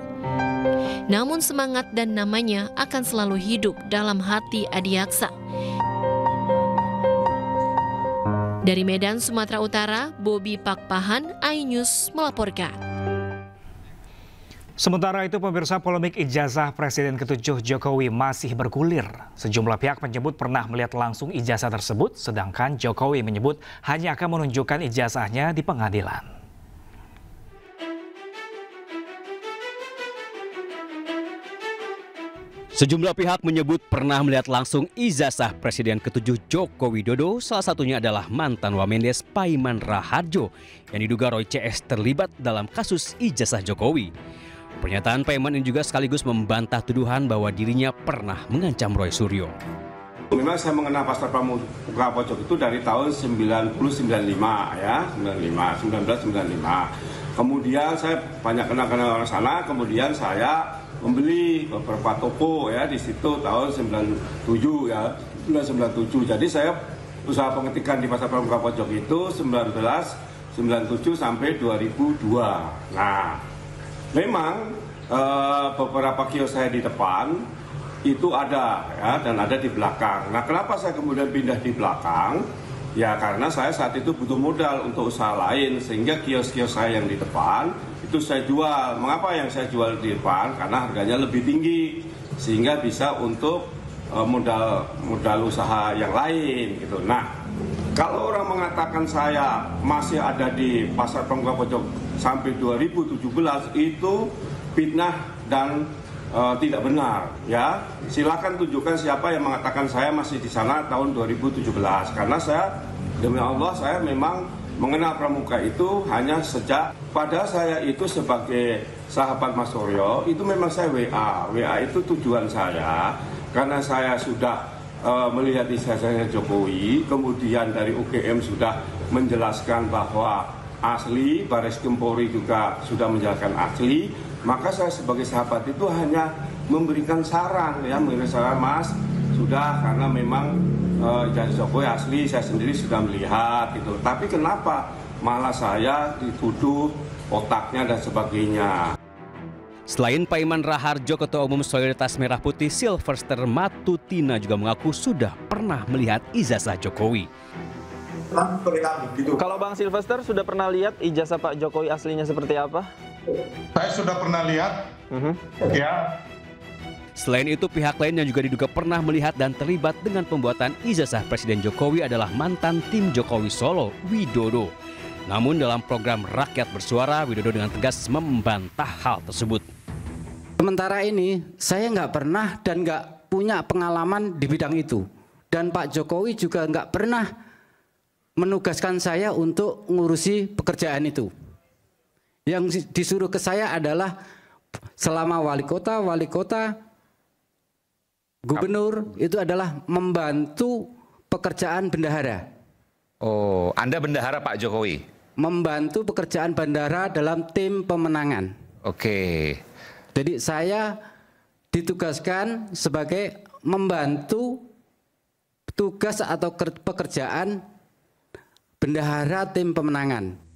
U: Namun semangat dan namanya akan selalu hidup dalam hati Adiaksa. Dari Medan, Sumatera Utara, Bobi Pakpahan, iNews melaporkan.
K: Sementara itu, pemirsa, polemik ijazah Presiden ke-7 Jokowi masih bergulir. Sejumlah pihak menyebut pernah melihat langsung ijazah tersebut, sedangkan Jokowi menyebut hanya akan menunjukkan ijazahnya di pengadilan.
C: Sejumlah pihak menyebut pernah melihat langsung ijazah Presiden ke-7 Joko Widodo, salah satunya adalah mantan Wamendes Paiman Raharjo yang diduga Roy CS terlibat dalam kasus ijazah Jokowi. Pernyataan Paiman ini juga sekaligus membantah tuduhan bahwa dirinya pernah mengancam Roy Suryo.
L: Memang saya mengenal Pastor Pramuka Pojok itu dari tahun 1995 ya, 1995. Kemudian saya banyak kenal orang sana, kemudian saya membeli beberapa toko ya di situ tahun 97 ya, 1997. Jadi saya usaha pengetikan di Pasar Pramuka Pojok itu 1997 sampai 2002. Nah, memang beberapa kios saya di depan itu ada ya, dan ada di belakang. Nah, kenapa saya kemudian pindah di belakang? Ya karena saya saat itu butuh modal untuk usaha lain, sehingga kios-kios saya yang di depan itu saya jual. Mengapa yang saya jual di depan? Karena harganya lebih tinggi, sehingga bisa untuk modal usaha yang lain gitu. Nah, kalau orang mengatakan saya masih ada di Pasar Pramuka Pojok sampai 2017, itu fitnah dan tidak benar ya. Silakan tunjukkan siapa yang mengatakan saya masih di sana tahun 2017, karena saya demi Allah saya memang mengenal Pramuka itu hanya sejak pada saya itu sebagai sahabat Mas Suryo itu memang saya WA itu tujuan saya karena saya sudah melihat ijazahnya Jokowi, kemudian dari UGM sudah menjelaskan bahwa asli, Bareskrim Polri juga sudah menjelaskan asli. Maka saya sebagai sahabat itu hanya memberikan saran ya, Mas, sudah karena memang ijazah Jokowi asli, saya sendiri sudah melihat gitu. Tapi kenapa malah saya dituduh otaknya dan sebagainya.
C: Selain Paiman Raharjo, Ketua Umum Solidaritas Merah Putih Sylvester Matutina juga mengaku sudah pernah melihat ijazah Jokowi.
M: Kalau Bang Sylvester sudah pernah lihat ijazah Pak Jokowi aslinya seperti apa?
N: Saya sudah pernah lihat, ya.
C: Selain itu, pihak lain yang juga diduga pernah melihat dan terlibat dengan pembuatan ijazah Presiden Jokowi adalah mantan tim Jokowi Solo, Widodo. Namun dalam program Rakyat Bersuara, Widodo dengan tegas membantah hal tersebut.
Q: Sementara ini, saya nggak pernah dan nggak punya pengalaman di bidang itu. Dan Pak Jokowi juga nggak pernah menugaskan saya untuk ngurusi pekerjaan itu. Yang disuruh ke saya adalah selama wali kota, gubernur itu adalah membantu pekerjaan bendahara.
Z: Oh, Anda bendahara Pak Jokowi?
Q: Membantu pekerjaan bendahara dalam tim pemenangan.
Z: Oke.
Q: Jadi saya ditugaskan sebagai membantu tugas atau pekerjaan bendahara tim pemenangan.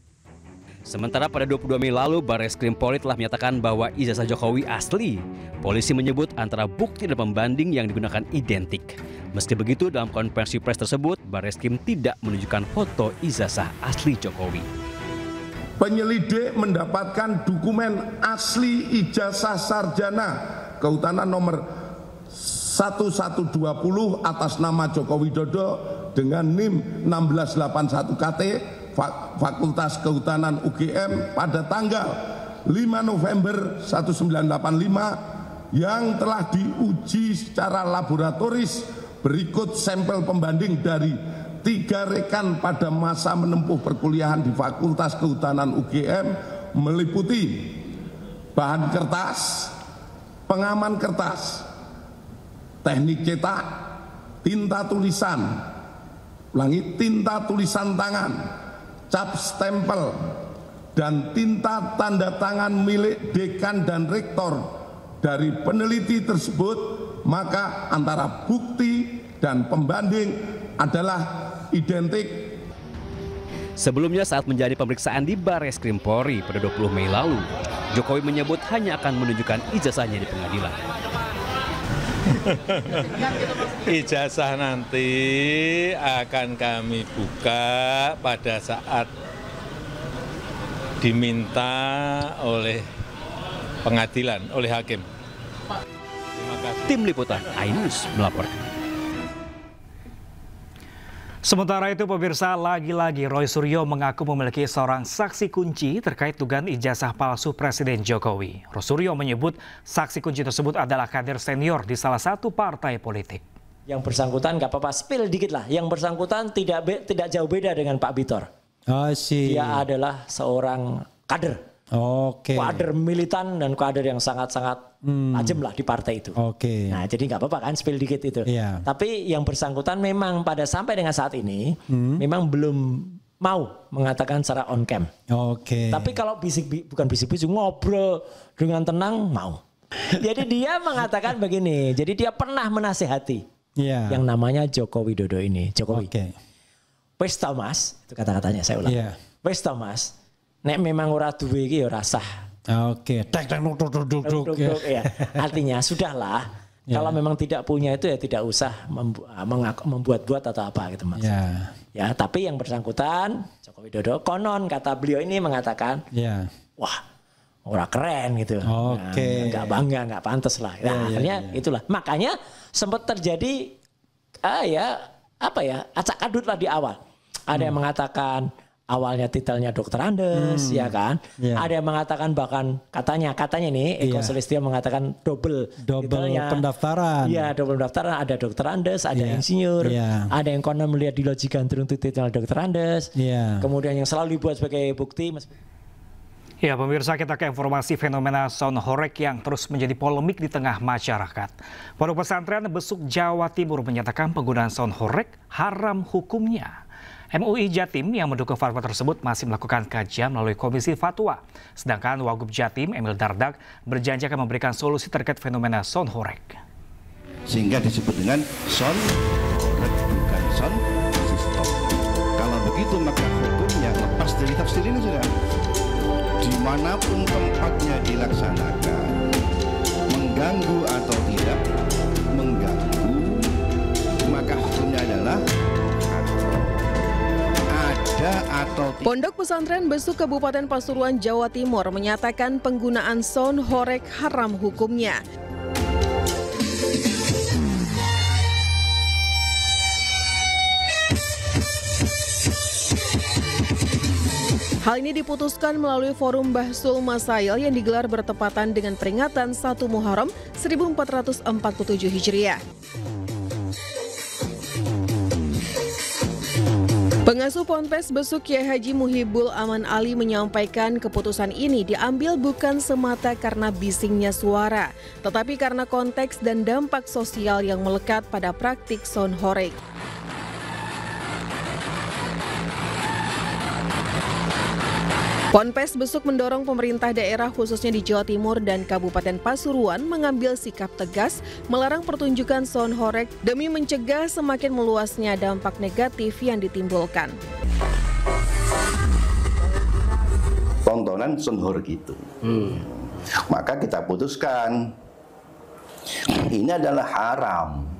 C: Sementara pada 22 Mei lalu, Bareskrim Polri telah menyatakan bahwa ijazah Jokowi asli. Polisi menyebut antara bukti dan pembanding yang digunakan identik. Meski begitu, dalam konferensi pers tersebut, Bareskrim tidak menunjukkan foto ijazah asli Jokowi.
N: Penyelidik mendapatkan dokumen asli ijazah sarjana kehutanan nomor 1120 atas nama Joko Widodo dengan NIM 1681 KT Fakultas Kehutanan UGM pada tanggal 5 November 1985 yang telah diuji secara laboratoris. Berikut sampel pembanding dari 3 rekan pada masa menempuh perkuliahan di Fakultas Kehutanan UGM meliputi bahan kertas, pengaman kertas, teknik cetak, tinta tulisan, tinta tulisan tangan, cap stempel, dan tinta tanda tangan milik dekan dan rektor dari peneliti tersebut, maka antara bukti dan pembanding adalah identik.
C: Sebelumnya saat menjalani pemeriksaan di Barreskrim Polri pada 20 Mei lalu, Jokowi menyebut hanya akan menunjukkan ijazahnya di pengadilan.
G: Ijazah nanti akan kami buka pada saat diminta oleh pengadilan, oleh hakim. Terima kasih.
C: Tim Liputan iNews melaporkan.
K: Sementara itu pemirsa, lagi-lagi Roy Suryo mengaku memiliki seorang saksi kunci terkait dugaan ijazah palsu Presiden Jokowi. Roy Suryo menyebut saksi kunci tersebut adalah kader senior di salah satu partai politik.
J: Yang bersangkutan nggak apa-apa, spill dikit lah. Yang bersangkutan tidak jauh beda dengan Pak Bitor. Dia adalah seorang kader. Kader militan dan kader yang sangat-sangat tajam lah di partai itu. Nah, jadi nggak apa-apa kan spill dikit itu. Tapi yang bersangkutan memang sampai dengan saat ini memang belum mau mengatakan secara on cam. Tapi kalau bukan bisik-bisik, ngobrol dengan tenang mau. Jadi dia mengatakan begini. Jadi dia pernah menasihati yang namanya Joko Widodo ini. Jokowi. Wes Thomas, itu kata-katanya saya ulang. Wes Thomas. Nek memang ora duwe iki ya ora sah. Artinya sudahlah. Kalau memang tidak punya itu ya tidak usah membuat-buat atau apa gitu Mas. Ya, tapi yang bersangkutan Joko Widodo konon kata beliau ini mengatakan, wah, ora keren gitu. Enggak bangga, enggak pantas lah. Nah, akhirnya itulah. Makanya sempat terjadi acak adut lah di awal. Ada yang mengatakan awalnya titelnya Dr. Andes, ya kan? Ada yang mengatakan bahkan katanya nih Eko Sulistyo mengatakan double
O: pendaftaran.
J: Iya, double pendaftaran. Ada Dr. Andes, ada insinyur, ada yang konon melihat di lojikan turun titel Dr. Andes. Kemudian yang selalu dibuat sebagai bukti.
K: Ya pemirsa, kita ke informasi fenomena sound horeg yang terus menjadi polemik di tengah masyarakat. Pondok Pesantren Besuk Jawa Timur menyatakan penggunaan sound horeg haram hukumnya. MUI Jatim yang mendukung fatwa tersebut masih melakukan kajian melalui Komisi Fatwa. Sedangkan Wagub Jatim Emil Dardak berjanji akan memberikan solusi terkait fenomena sound horeg.
R: Sehingga disebut dengan sound horeg, bukan sound system. Kalau begitu maka hukumnya lepas dari tafsir ini sudah. Dimanapun tempatnya dilaksanakan, mengganggu atau tidak mengganggu, maka hukumnya adalah
S: Pondok Pesantren Besuk Kabupaten Pasuruan, Jawa Timur menyatakan penggunaan sound horeg haram hukumnya. Hal ini diputuskan melalui forum Bahsul Masail yang digelar bertepatan dengan peringatan 1 Muharram 1447 Hijriah. Pengasuh Ponpes Besuk Kiai Haji Muhibul Aman Ali menyampaikan keputusan ini diambil bukan semata karena bisingnya suara, tetapi karena konteks dan dampak sosial yang melekat pada praktik sound horeg. Ponpes Besuk mendorong pemerintah daerah khususnya di Jawa Timur dan Kabupaten Pasuruan mengambil sikap tegas melarang pertunjukan sound horeg demi mencegah semakin meluasnya dampak negatif yang ditimbulkan.
R: Tontonan sound horeg itu, maka kita putuskan ini adalah haram.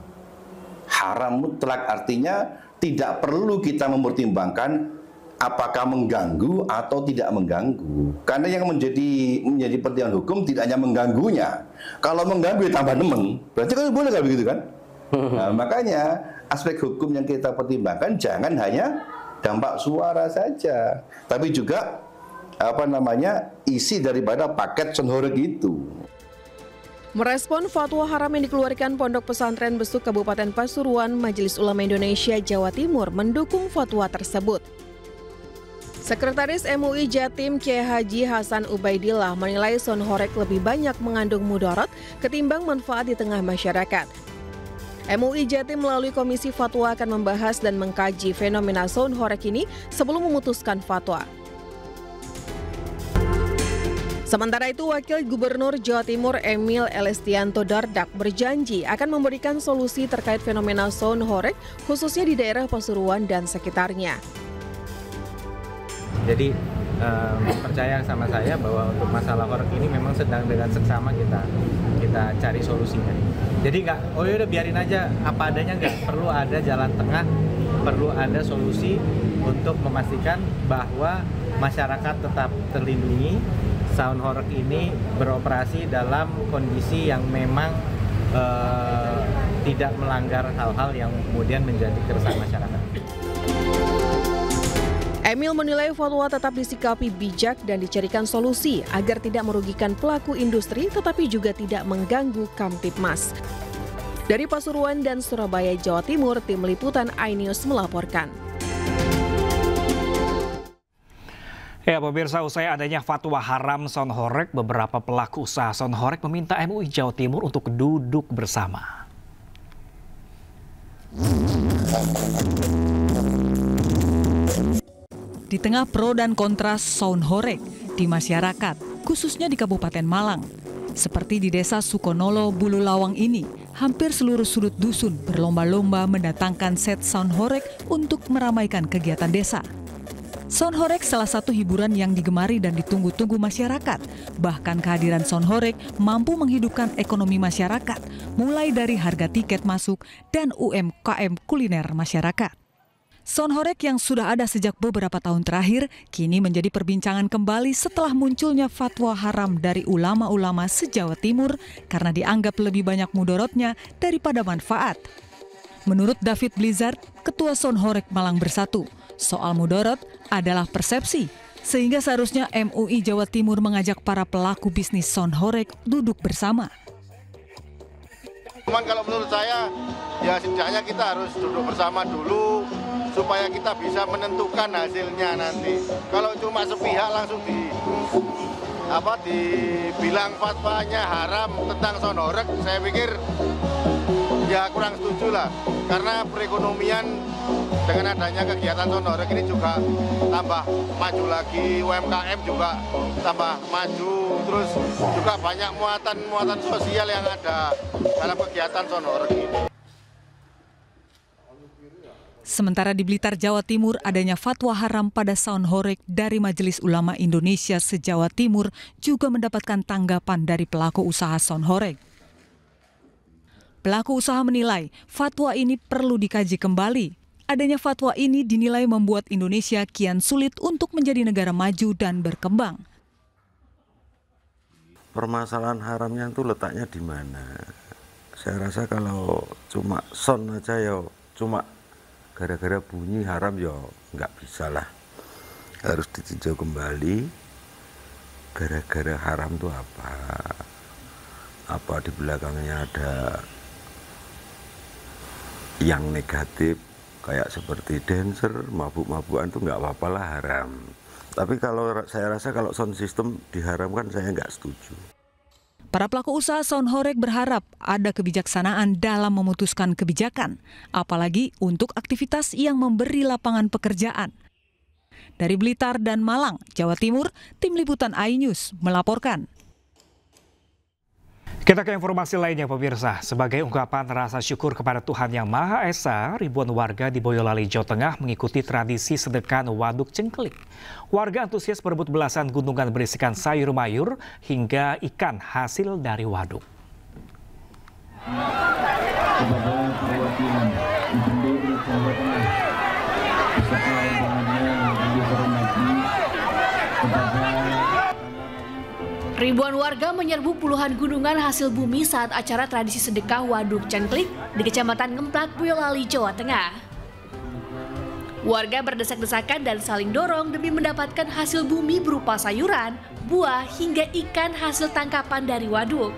R: Haram mutlak artinya tidak perlu kita mempertimbangkan apakah mengganggu atau tidak mengganggu. Karena yang menjadi pertimbangan hukum tidak hanya mengganggunya. Kalau mengganggu ya tambah nemen. Berarti kan boleh kan begitu kan? Nah, makanya aspek hukum yang kita pertimbangkan jangan hanya dampak suara saja, tapi juga isi daripada paket sound horeg itu.
S: Merespon fatwa haram yang dikeluarkan Pondok Pesantren Besuk Kabupaten Pasuruan, Majelis Ulama Indonesia Jawa Timur mendukung fatwa tersebut. Sekretaris MUI Jatim Kiai Haji Hasan Ubaidillah menilai sound horeg lebih banyak mengandung mudarat ketimbang manfaat di tengah masyarakat. MUI Jatim melalui Komisi Fatwa akan membahas dan mengkaji fenomena sound horeg ini sebelum memutuskan fatwa. Sementara itu, Wakil Gubernur Jawa Timur Emil Elestianto Dardak berjanji akan memberikan solusi terkait fenomena sound horeg khususnya di daerah Pasuruan dan sekitarnya.
A: Jadi percaya sama saya bahwa untuk masalah horeg ini memang sedang dengan seksama kita cari solusinya. Jadi nggak, oh yaudah biarin aja apa adanya, nggak perlu ada jalan tengah, perlu ada solusi untuk memastikan bahwa masyarakat tetap terlindungi, sound horeg ini beroperasi dalam kondisi yang memang tidak melanggar hal-hal yang kemudian menjadi keresahan masyarakat.
S: Emil menilai fatwa tetap disikapi bijak dan dicarikan solusi agar tidak merugikan pelaku industri tetapi juga tidak mengganggu Kamtibmas. Dari Pasuruan dan Surabaya, Jawa Timur, Tim Liputan iNews melaporkan.
K: Ya pemirsa, usai adanya fatwa haram sound horeg, beberapa pelaku usaha sound horeg meminta MUI Jawa Timur untuk duduk bersama.
D: Di tengah pro dan kontra sound horeg di masyarakat, khususnya di Kabupaten Malang, seperti di Desa Sukonolo, Bululawang ini, hampir seluruh sudut dusun berlomba-lomba mendatangkan set sound horeg untuk meramaikan kegiatan desa. Sound horeg salah satu hiburan yang digemari dan ditunggu-tunggu masyarakat. Bahkan kehadiran sound horeg mampu menghidupkan ekonomi masyarakat, mulai dari harga tiket masuk dan UMKM kuliner masyarakat. Sound horeg yang sudah ada sejak beberapa tahun terakhir, kini menjadi perbincangan kembali setelah munculnya fatwa haram dari ulama-ulama se-Jawa Timur karena dianggap lebih banyak mudorotnya daripada manfaat. Menurut David Blizzard, Ketua Sound Horeg Malang Bersatu, soal mudorot adalah persepsi, sehingga seharusnya MUI Jawa Timur mengajak para pelaku bisnis sound horeg duduk bersama.
F: Cuman kalau menurut saya, ya setidaknya kita harus duduk bersama dulu, supaya kita bisa menentukan hasilnya nanti. Kalau cuma sepihak langsung dibilang fatwanya haram tentang sound horeg, saya pikir ya kurang setuju lah. Karena perekonomian dengan adanya kegiatan sound horeg ini juga tambah maju lagi, UMKM juga tambah maju, terus juga banyak muatan sosial yang ada dalam kegiatan sound horeg ini.
D: Sementara di Blitar, Jawa Timur, adanya fatwa haram pada sound horeg dari Majelis Ulama Indonesia se-Jawa Timur juga mendapatkan tanggapan dari pelaku usaha sound horeg. Pelaku usaha menilai fatwa ini perlu dikaji kembali. Adanya fatwa ini dinilai membuat Indonesia kian sulit untuk menjadi negara maju dan berkembang.
T: Permasalahan haramnya itu letaknya di mana? Saya rasa kalau cuma sound aja ya cuma gara-gara bunyi haram ya nggak bisa lah. Harus ditinjau kembali gara-gara haram itu apa? Apa di belakangnya ada yang negatif kayak seperti dancer, mabuk-mabukan itu nggak apa-apa lah haram. Tapi kalau saya rasa kalau sound system diharamkan saya nggak setuju.
D: Para pelaku usaha sound horeg berharap ada kebijaksanaan dalam memutuskan kebijakan, apalagi untuk aktivitas yang memberi lapangan pekerjaan. Dari Blitar dan Malang, Jawa Timur, Tim Liputan iNews melaporkan.
K: Kita ke informasi lainnya pemirsa. Sebagai ungkapan rasa syukur kepada Tuhan Yang Maha Esa, ribuan warga di Boyolali, Jawa Tengah mengikuti tradisi sedekah waduk cengklik. Warga antusias berebut belasan gunungan berisikan sayur mayur hingga ikan hasil dari waduk.
U: Ribuan warga menyerbu puluhan gunungan hasil bumi saat acara tradisi sedekah waduk cengklik di Kecamatan Ngemplak, Boyolali, Jawa Tengah. Warga berdesak-desakan dan saling dorong demi mendapatkan hasil bumi berupa sayuran, buah, hingga ikan hasil tangkapan dari waduk.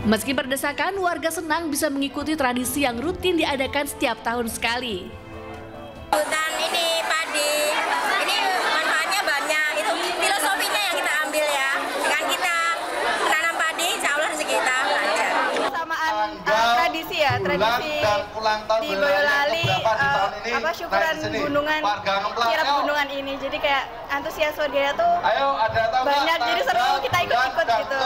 U: Meski berdesakan, warga senang bisa mengikuti tradisi yang rutin diadakan setiap tahun sekali.
V: Hutan ini padi, ini manfaatnya banyak, itu filosofinya yang kita ambil ya. Dengan kita menanam padi, insya Allah rezeki kita lancar.
W: Kesamaan tradisi ya, tradisi di Boyolali, syukuran gunungan, kirap gunungan ini. Jadi kayak antusias warganya tuh banyak, jadi seru kita ikut-ikut gitu.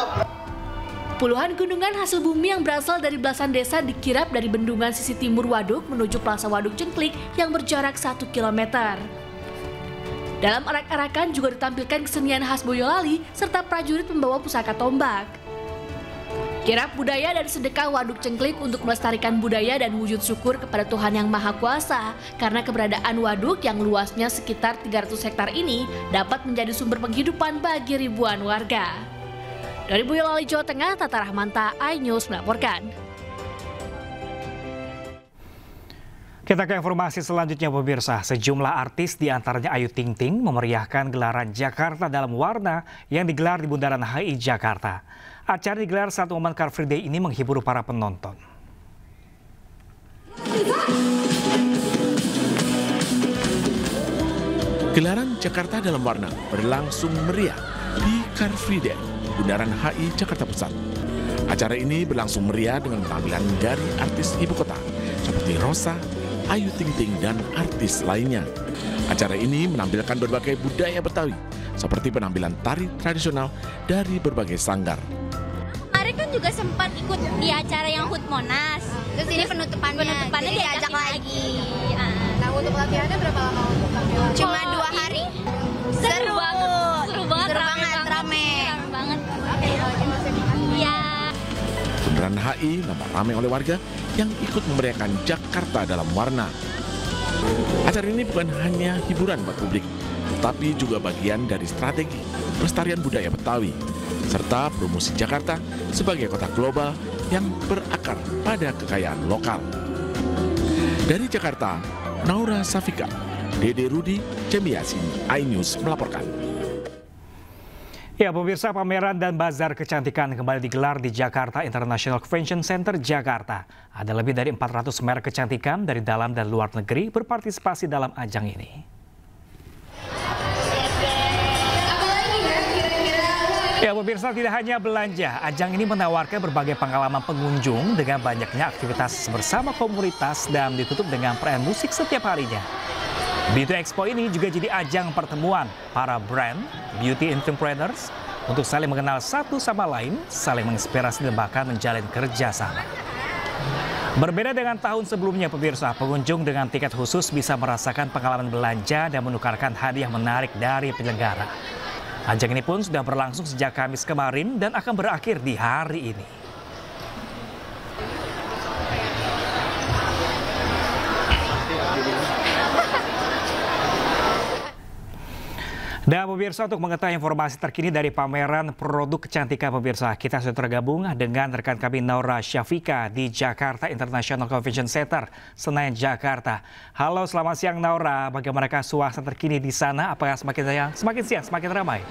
U: Puluhan gunungan hasil bumi yang berasal dari belasan desa dikirap dari bendungan sisi timur waduk menuju Plaza Waduk Cengklik yang berjarak 1 km.
B: Dalam arak-arakan juga ditampilkan kesenian khas Boyolali serta prajurit membawa pusaka tombak. Kirap budaya dan sedekah Waduk Cengklik untuk melestarikan budaya dan wujud syukur kepada Tuhan Yang Maha Kuasa karena keberadaan waduk yang luasnya sekitar 300 hektar ini dapat menjadi sumber penghidupan bagi ribuan warga. Dari Boyolali, Jawa Tengah, Tata Rahmanta, iNews melaporkan.
K: Kita ke informasi selanjutnya pemirsa, sejumlah artis diantaranya Ayu Ting Ting memeriahkan gelaran Jakarta dalam Warna yang digelar di Bundaran HI Jakarta. Acara digelar saat momen Car Free Day ini menghibur para penonton.
E: Gelaran Jakarta dalam Warna berlangsung meriah di Car Free Day, Bundaran HI Jakarta Pusat. Acara ini berlangsung meriah dengan penampilan dari artis ibu kota seperti Rosa, Ayu Ting Ting, dan artis lainnya. Acara ini menampilkan berbagai budaya Betawi, seperti penampilan tari tradisional dari berbagai sanggar.
H: Kemarin kan juga sempat ikut di acara yang HUT Monas, terus ini penutupannya diajak lagi.
S: Nah, untuk latihannya berapa lama untuk latihan?
H: Cuma 2 hari. Seru banget, rame banget. Iya.
E: Bundaran HI nampak ramai oleh warga yang ikut memeriahkan Jakarta dalam Warna. Acara ini bukan hanya hiburan buat publik, tetapi juga bagian dari strategi pelestarian budaya Betawi, serta promosi Jakarta sebagai kota global yang berakar pada kekayaan lokal. Dari Jakarta, Naura Safika, Dede Rudi, Cemi Yasin, iNews melaporkan.
K: Ya pemirsa, pameran dan bazar kecantikan kembali digelar di Jakarta International Convention Center, Jakarta. Ada lebih dari 400 merek kecantikan dari dalam dan luar negeri berpartisipasi dalam ajang ini. Ya pemirsa, tidak hanya belanja, ajang ini menawarkan berbagai pengalaman pengunjung dengan banyaknya aktivitas bersama komunitas dan ditutup dengan perayaan musik setiap harinya. Beauty Expo ini juga jadi ajang pertemuan para brand, beauty entrepreneurs untuk saling mengenal satu sama lain, saling menginspirasi dan bahkan menjalin kerjasama. Berbeda dengan tahun sebelumnya pemirsa, pengunjung dengan tiket khusus bisa merasakan pengalaman belanja dan menukarkan hadiah menarik dari penyelenggara. Ajang ini pun sudah berlangsung sejak Kamis kemarin dan akan berakhir di hari ini. Dan pemirsa, untuk mengetahui informasi terkini dari pameran produk kecantikan pemirsa, kita sudah tergabung dengan rekan kami Naura Syafika di Jakarta International Convention Center, Senayan, Jakarta. Halo, selamat siang Naura. Bagaimana suasana terkini di sana? Apakah semakin siang, semakin ramai?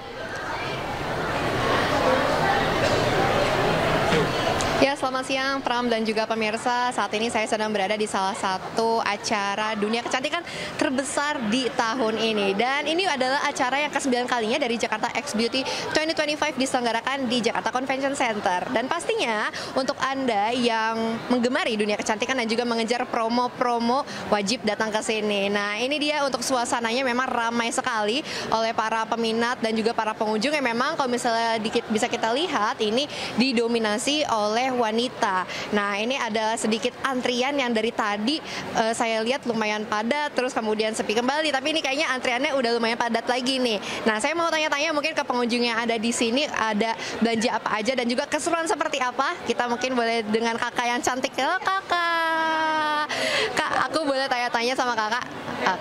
S: Ya, selamat siang Pram dan juga pemirsa. Saat ini saya sedang berada di salah satu acara dunia kecantikan terbesar di tahun ini. Dan ini adalah acara yang ke-9 kalinya dari Jakarta X Beauty 2025 diselenggarakan di Jakarta Convention Center. Dan pastinya untuk Anda yang menggemari dunia kecantikan dan juga mengejar promo-promo, wajib datang ke sini. Nah, ini dia untuk suasananya memang ramai sekali oleh para peminat dan juga para pengunjung yang memang kalau misalnya bisa kita lihat ini didominasi oleh wanita. Nah, ini adalah sedikit antrian yang dari tadi saya lihat lumayan padat, terus kemudian sepi kembali. Tapi ini kayaknya antriannya udah lumayan padat lagi nih. Nah, saya mau tanya-tanya mungkin ke pengunjung yang ada di sini, ada belanja apa aja dan juga keseruan seperti apa? Kita mungkin boleh dengan kakak yang cantik. Halo kakak. Kak, aku boleh tanya-tanya sama kakak?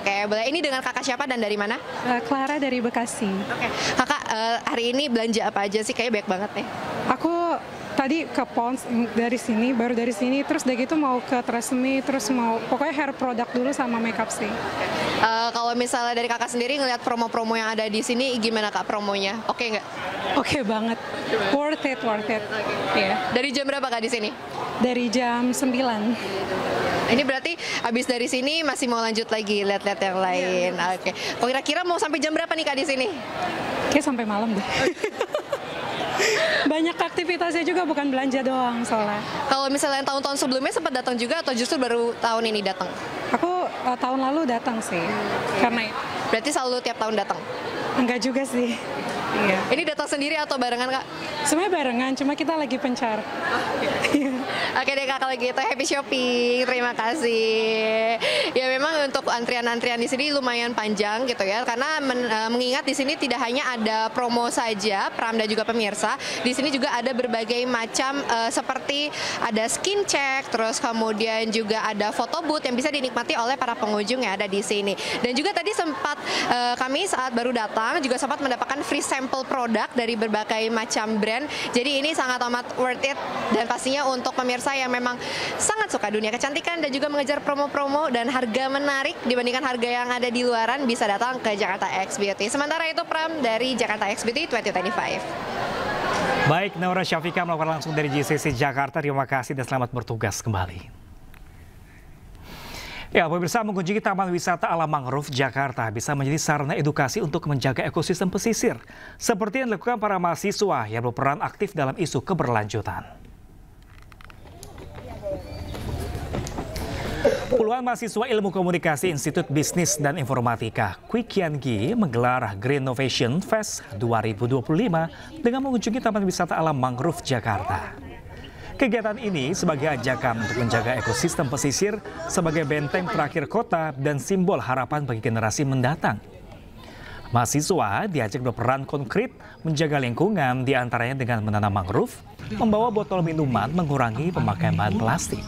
S: Oke, boleh. Ini dengan kakak siapa dan dari mana?
I: Clara dari Bekasi.
S: Oke. Kakak, hari ini belanja apa aja sih? Kayaknya banyak banget nih.
I: Aku tadi ke Pons dari sini, baru dari sini, terus udah gitu mau ke Tresemme, terus mau pokoknya hair product dulu sama makeup sih.
S: Kalau misalnya dari kakak sendiri ngelihat promo-promo yang ada di sini, gimana kak promonya? Oke nggak?
I: Oke banget, worth it.
S: Okay. Yeah. Dari jam berapa kak di sini?
I: Dari jam 9.
S: Ini berarti abis dari sini masih mau lanjut lagi lihat-lihat yang lain. Yeah. Oke. Kira-kira mau sampai jam berapa nih kak di sini?
I: Kayak sampai malam deh. Banyak aktivitasnya juga, bukan belanja doang soalnya.
S: Kalau misalnya tahun-tahun sebelumnya sempat datang juga atau justru baru tahun ini datang?
I: Aku tahun lalu datang sih, karena itu.
S: Berarti selalu tiap tahun datang?
I: Enggak juga sih.
W: Iya.
L: Ini datang sendiri atau barengan, Kak?
W: Sebenarnya barengan, cuma kita lagi pencar.
L: Oke deh Kak, kalau gitu happy shopping. Terima kasih. Ya memang untuk antrian-antrian di sini lumayan panjang gitu ya, karena mengingat di sini tidak hanya ada promo saja, Pram dan juga pemirsa. Di sini juga ada berbagai macam seperti ada skin check, terus kemudian juga ada foto booth yang bisa dinikmati oleh para pengunjung yang ada di sini. Dan juga tadi sempat kami saat baru datang juga sempat mendapatkan free sampel produk dari berbagai macam brand. Jadi ini sangat amat worth it, dan pastinya untuk pemirsa yang memang sangat suka dunia kecantikan dan juga mengejar promo-promo dan harga menarik dibandingkan harga yang ada di luaran, bisa datang ke Jakarta X Beauty. Sementara itu Pram dari Jakarta X Beauty 2025.
K: Baik, Naura Syafika melaporkan langsung dari JCC Jakarta. Terima kasih dan selamat bertugas kembali. Ya, pemirsa, mengunjungi Taman Wisata Alam Mangrove Jakarta bisa menjadi sarana edukasi untuk menjaga ekosistem pesisir, seperti yang dilakukan para mahasiswa yang berperan aktif dalam isu keberlanjutan. Puluhan mahasiswa Ilmu Komunikasi Institut Bisnis dan Informatika Kwikiangi menggelar Green Innovation Fest 2025 dengan mengunjungi Taman Wisata Alam Mangrove Jakarta. Kegiatan ini sebagai ajakan untuk menjaga ekosistem pesisir sebagai benteng terakhir kota dan simbol harapan bagi generasi mendatang. Mahasiswa diajak berperan konkret menjaga lingkungan, diantaranya dengan menanam mangrove, membawa botol minuman, mengurangi pemakaian bahan plastik.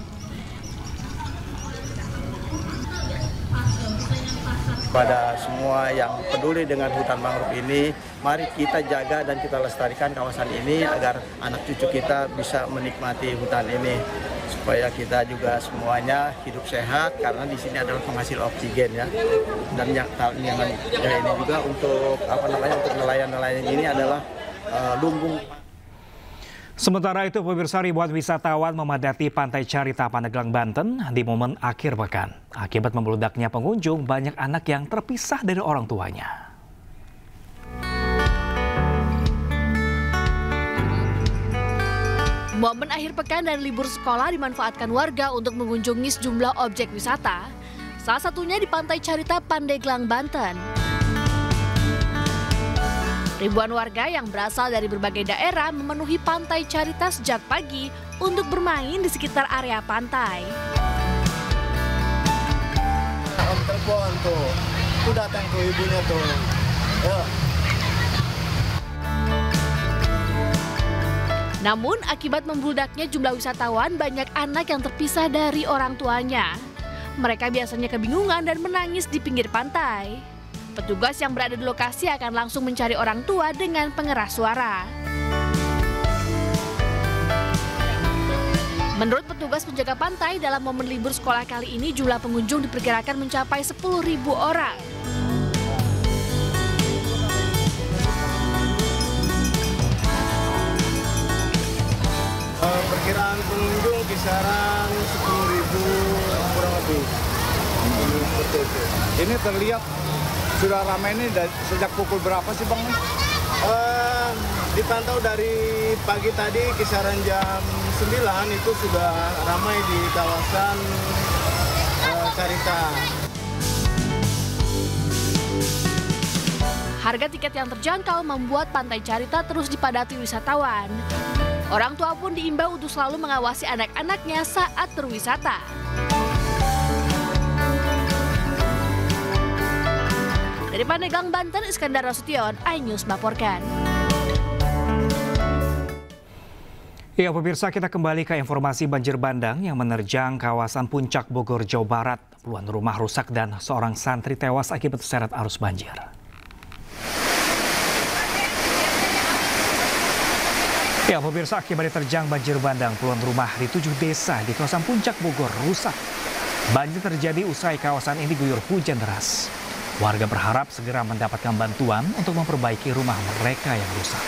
M: Pada semua yang peduli dengan hutan mangrove ini, mari kita jaga dan kita lestarikan kawasan ini agar anak cucu kita bisa menikmati hutan ini, supaya kita juga semuanya hidup sehat, karena di sini adalah penghasil oksigen ya. Dan yang ini juga untuk untuk nelayan-nelayan ini adalah lumbung.
K: Sementara itu, pemirsa, ribuan wisatawan memadati Pantai Carita, Pandeglang, Banten di momen akhir pekan. Akibat membeludaknya pengunjung, banyak anak yang terpisah dari orang tuanya.
B: Momen akhir pekan dan libur sekolah dimanfaatkan warga untuk mengunjungi sejumlah objek wisata. Salah satunya di Pantai Carita, Pandeglang, Banten. Ribuan warga yang berasal dari berbagai daerah memenuhi Pantai Carita sejak pagi untuk bermain di sekitar area pantai.
P: Om telepon tuh datang ke ibunya tuh.
B: Namun akibat membludaknya jumlah wisatawan, banyak anak yang terpisah dari orang tuanya. Mereka biasanya kebingungan dan menangis di pinggir pantai. Petugas yang berada di lokasi akan langsung mencari orang tua dengan pengeras suara. Menurut petugas penjaga pantai, dalam momen libur sekolah kali ini jumlah pengunjung diperkirakan mencapai 10.000 orang.
P: Perkiraan pengunjung kisaran 10.000 kurang lebih. Ini terlihat sudah ramai ini sejak pukul berapa sih Bang? Dipantau dari pagi tadi kisaran jam 9 itu sudah ramai di kawasan Carita.
B: Harga tiket yang terjangkau membuat Pantai Carita terus dipadati wisatawan. Orang tua pun diimbau untuk selalu mengawasi anak-anaknya saat berwisata. Dari Pandeglang, Banten, Iskandar Nasution, iNews melaporkan.
K: Ya, pemirsa, kita kembali ke informasi banjir bandang yang menerjang kawasan Puncak Bogor, Jawa Barat. Puluhan rumah rusak dan seorang santri tewas akibat terseret arus banjir. Ya, pemirsa, akibat diterjang banjir bandang, puluhan rumah di 7 desa di kawasan Puncak Bogor rusak. Banjir terjadi usai kawasan ini diguyur hujan deras. Warga berharap segera mendapatkan bantuan untuk memperbaiki rumah mereka yang rusak.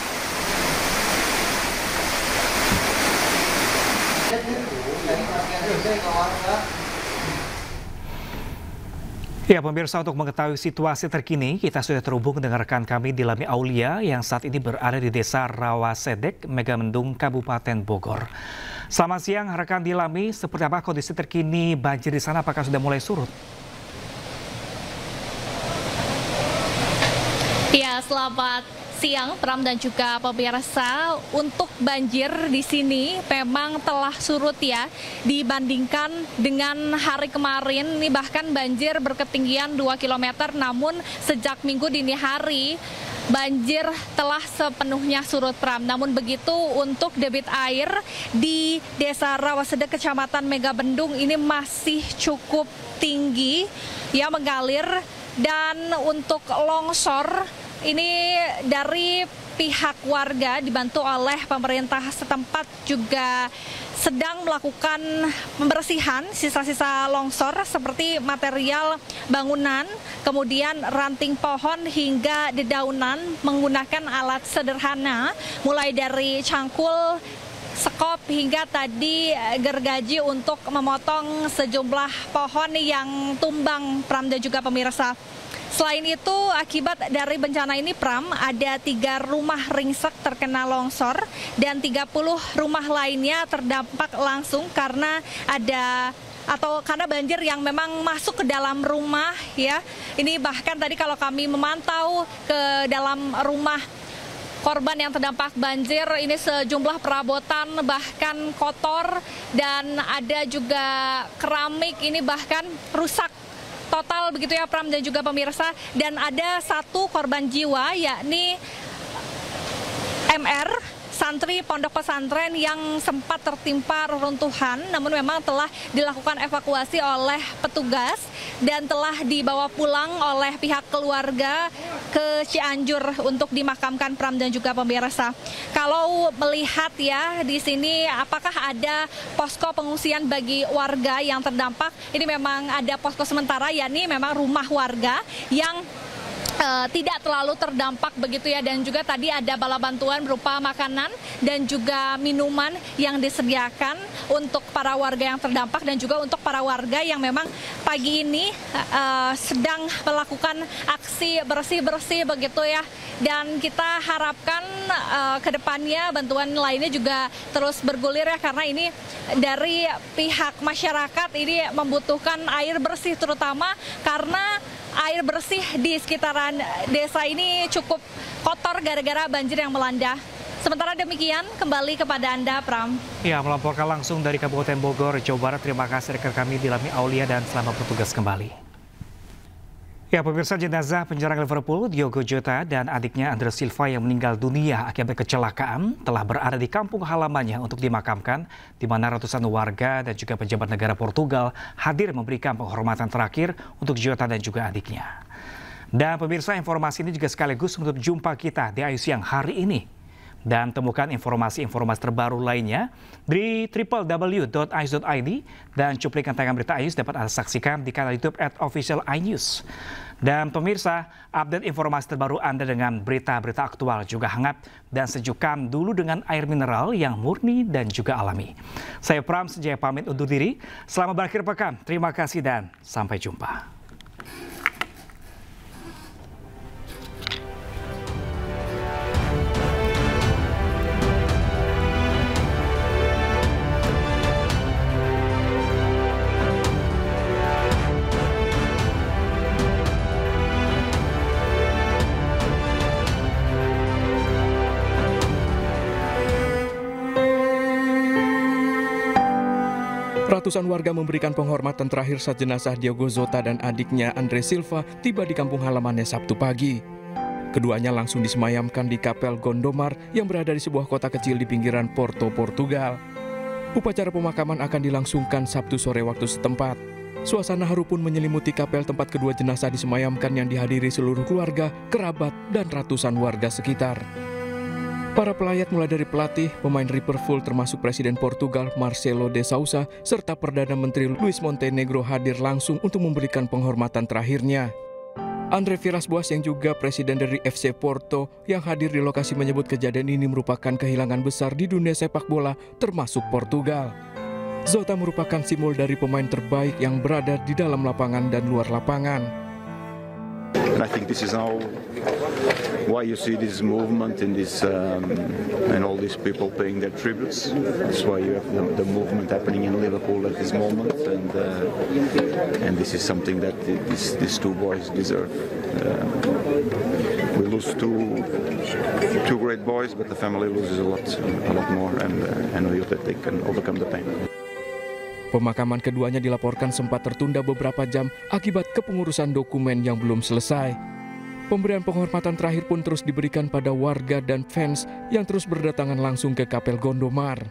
K: Ya, pemirsa, untuk mengetahui situasi terkini, kita sudah terhubung dengan rekan kami Dilami Aulia yang saat ini berada di Desa Rawasedek, Megamendung, Kabupaten Bogor. Selamat siang, rekan Dilami. Seperti apa kondisi terkini banjir di sana? Apakah sudah mulai surut?
X: Ya, selamat
G: siang, Pram dan juga pemirsa. Untuk banjir di sini memang telah surut ya dibandingkan dengan hari kemarin. Ini bahkan banjir berketinggian 2 km, namun sejak Minggu dini hari banjir telah sepenuhnya surut, Pram. Namun begitu untuk debit air di Desa Rawaseda, Kecamatan Megabendung ini masih cukup tinggi ya mengalir. Dan untuk longsor ini dari pihak warga dibantu oleh pemerintah setempat juga sedang melakukan pembersihan sisa-sisa longsor seperti material bangunan, kemudian ranting pohon hingga dedaunan menggunakan alat sederhana mulai dari cangkul, sekop hingga tadi gergaji untuk memotong sejumlah pohon yang tumbang, Pram dan juga pemirsa. Selain itu, akibat dari bencana ini, Pram, ada 3 rumah ringsek terkena longsor dan 30 rumah lainnya terdampak langsung karena karena banjir yang memang masuk ke dalam rumah ya. Ini bahkan tadi kalau kami memantau ke dalam rumah korban yang terdampak banjir, ini sejumlah perabotan bahkan kotor dan ada juga keramik ini bahkan rusak total begitu ya, Pram dan juga pemirsa. Dan ada 1 korban jiwa yakni MR, santri pondok pesantren yang sempat tertimpa reruntuhan, namun memang telah dilakukan evakuasi oleh petugas dan telah dibawa pulang oleh pihak keluarga ke Cianjur untuk dimakamkan, Pram dan juga pemirsa. Kalau melihat ya di sini apakah ada posko pengungsian bagi warga yang terdampak, ini memang ada posko sementara yakni memang rumah warga yang tidak terlalu terdampak begitu ya, dan juga tadi ada bala bantuan berupa makanan dan juga minuman yang disediakan untuk para warga yang terdampak dan juga untuk para warga yang memang pagi ini sedang melakukan aksi bersih-bersih begitu ya. Dan kita harapkan ke depannya bantuan lainnya juga terus bergulir ya, karena ini dari pihak masyarakat ini membutuhkan air bersih, terutama karena air bersih di sekitaran desa ini cukup kotor gara-gara banjir yang melanda. Sementara demikian, kembali kepada Anda, Pram.
K: Ya, melaporkan langsung dari Kabupaten Bogor, Jawa Barat. Terima kasih rekan kami Dilami Aulia dan selamat bertugas kembali. Ya, pemirsa, jenazah penyerang Liverpool Diogo Jota dan adiknya Andre Silva yang meninggal dunia akibat kecelakaan telah berada di kampung halamannya untuk dimakamkan, di mana ratusan warga dan juga pejabat negara Portugal hadir memberikan penghormatan terakhir untuk Jota dan juga adiknya. Dan pemirsa, informasi ini juga sekaligus menutup jumpa kita di Ayu Siang hari ini. Dan temukan informasi-informasi terbaru lainnya di www.ayus.id, dan cuplikan tayangan berita Ayus dapat Anda saksikan di kanal YouTube @official_inews. Dan pemirsa, update informasi terbaru Anda dengan berita-berita aktual juga hangat dan sejukkan dulu dengan air mineral yang murni dan juga alami. Saya Pram Senjaya pamit undur diri. Selamat berakhir pekan. Terima kasih dan sampai jumpa.
N: Ratusan warga memberikan penghormatan terakhir saat jenazah Diogo Jota dan adiknya Andre Silva tiba di kampung halamannya Sabtu pagi. Keduanya langsung disemayamkan di Kapel Gondomar yang berada di sebuah kota kecil di pinggiran Porto, Portugal. Upacara pemakaman akan dilangsungkan Sabtu sore waktu setempat. Suasana haru pun menyelimuti kapel tempat kedua jenazah disemayamkan yang dihadiri seluruh keluarga, kerabat, dan ratusan warga sekitar. Para pelayat mulai dari pelatih, pemain Liverpool termasuk Presiden Portugal Marcelo de Sousa, serta Perdana Menteri Luis Montenegro hadir langsung untuk memberikan penghormatan terakhirnya. André Villas-Boas yang juga Presiden dari FC Porto yang hadir di lokasi menyebut kejadian ini merupakan kehilangan besar di dunia sepak bola termasuk Portugal. Jota merupakan simbol dari pemain terbaik yang berada di dalam lapangan dan luar lapangan.
Q: And I think this is now
C: why you see this movement in this and all these people paying their tributes. That's why you have the movement happening in Liverpool at this moment, and this is something that these two boys deserve. We lose two great boys, but the family loses a lot more, and I know that they can overcome the pain.
N: Pemakaman keduanya dilaporkan sempat tertunda beberapa jam akibat kepengurusan dokumen yang belum selesai. Pemberian penghormatan terakhir pun terus diberikan pada warga dan fans yang terus berdatangan langsung ke Kapel Gondomar.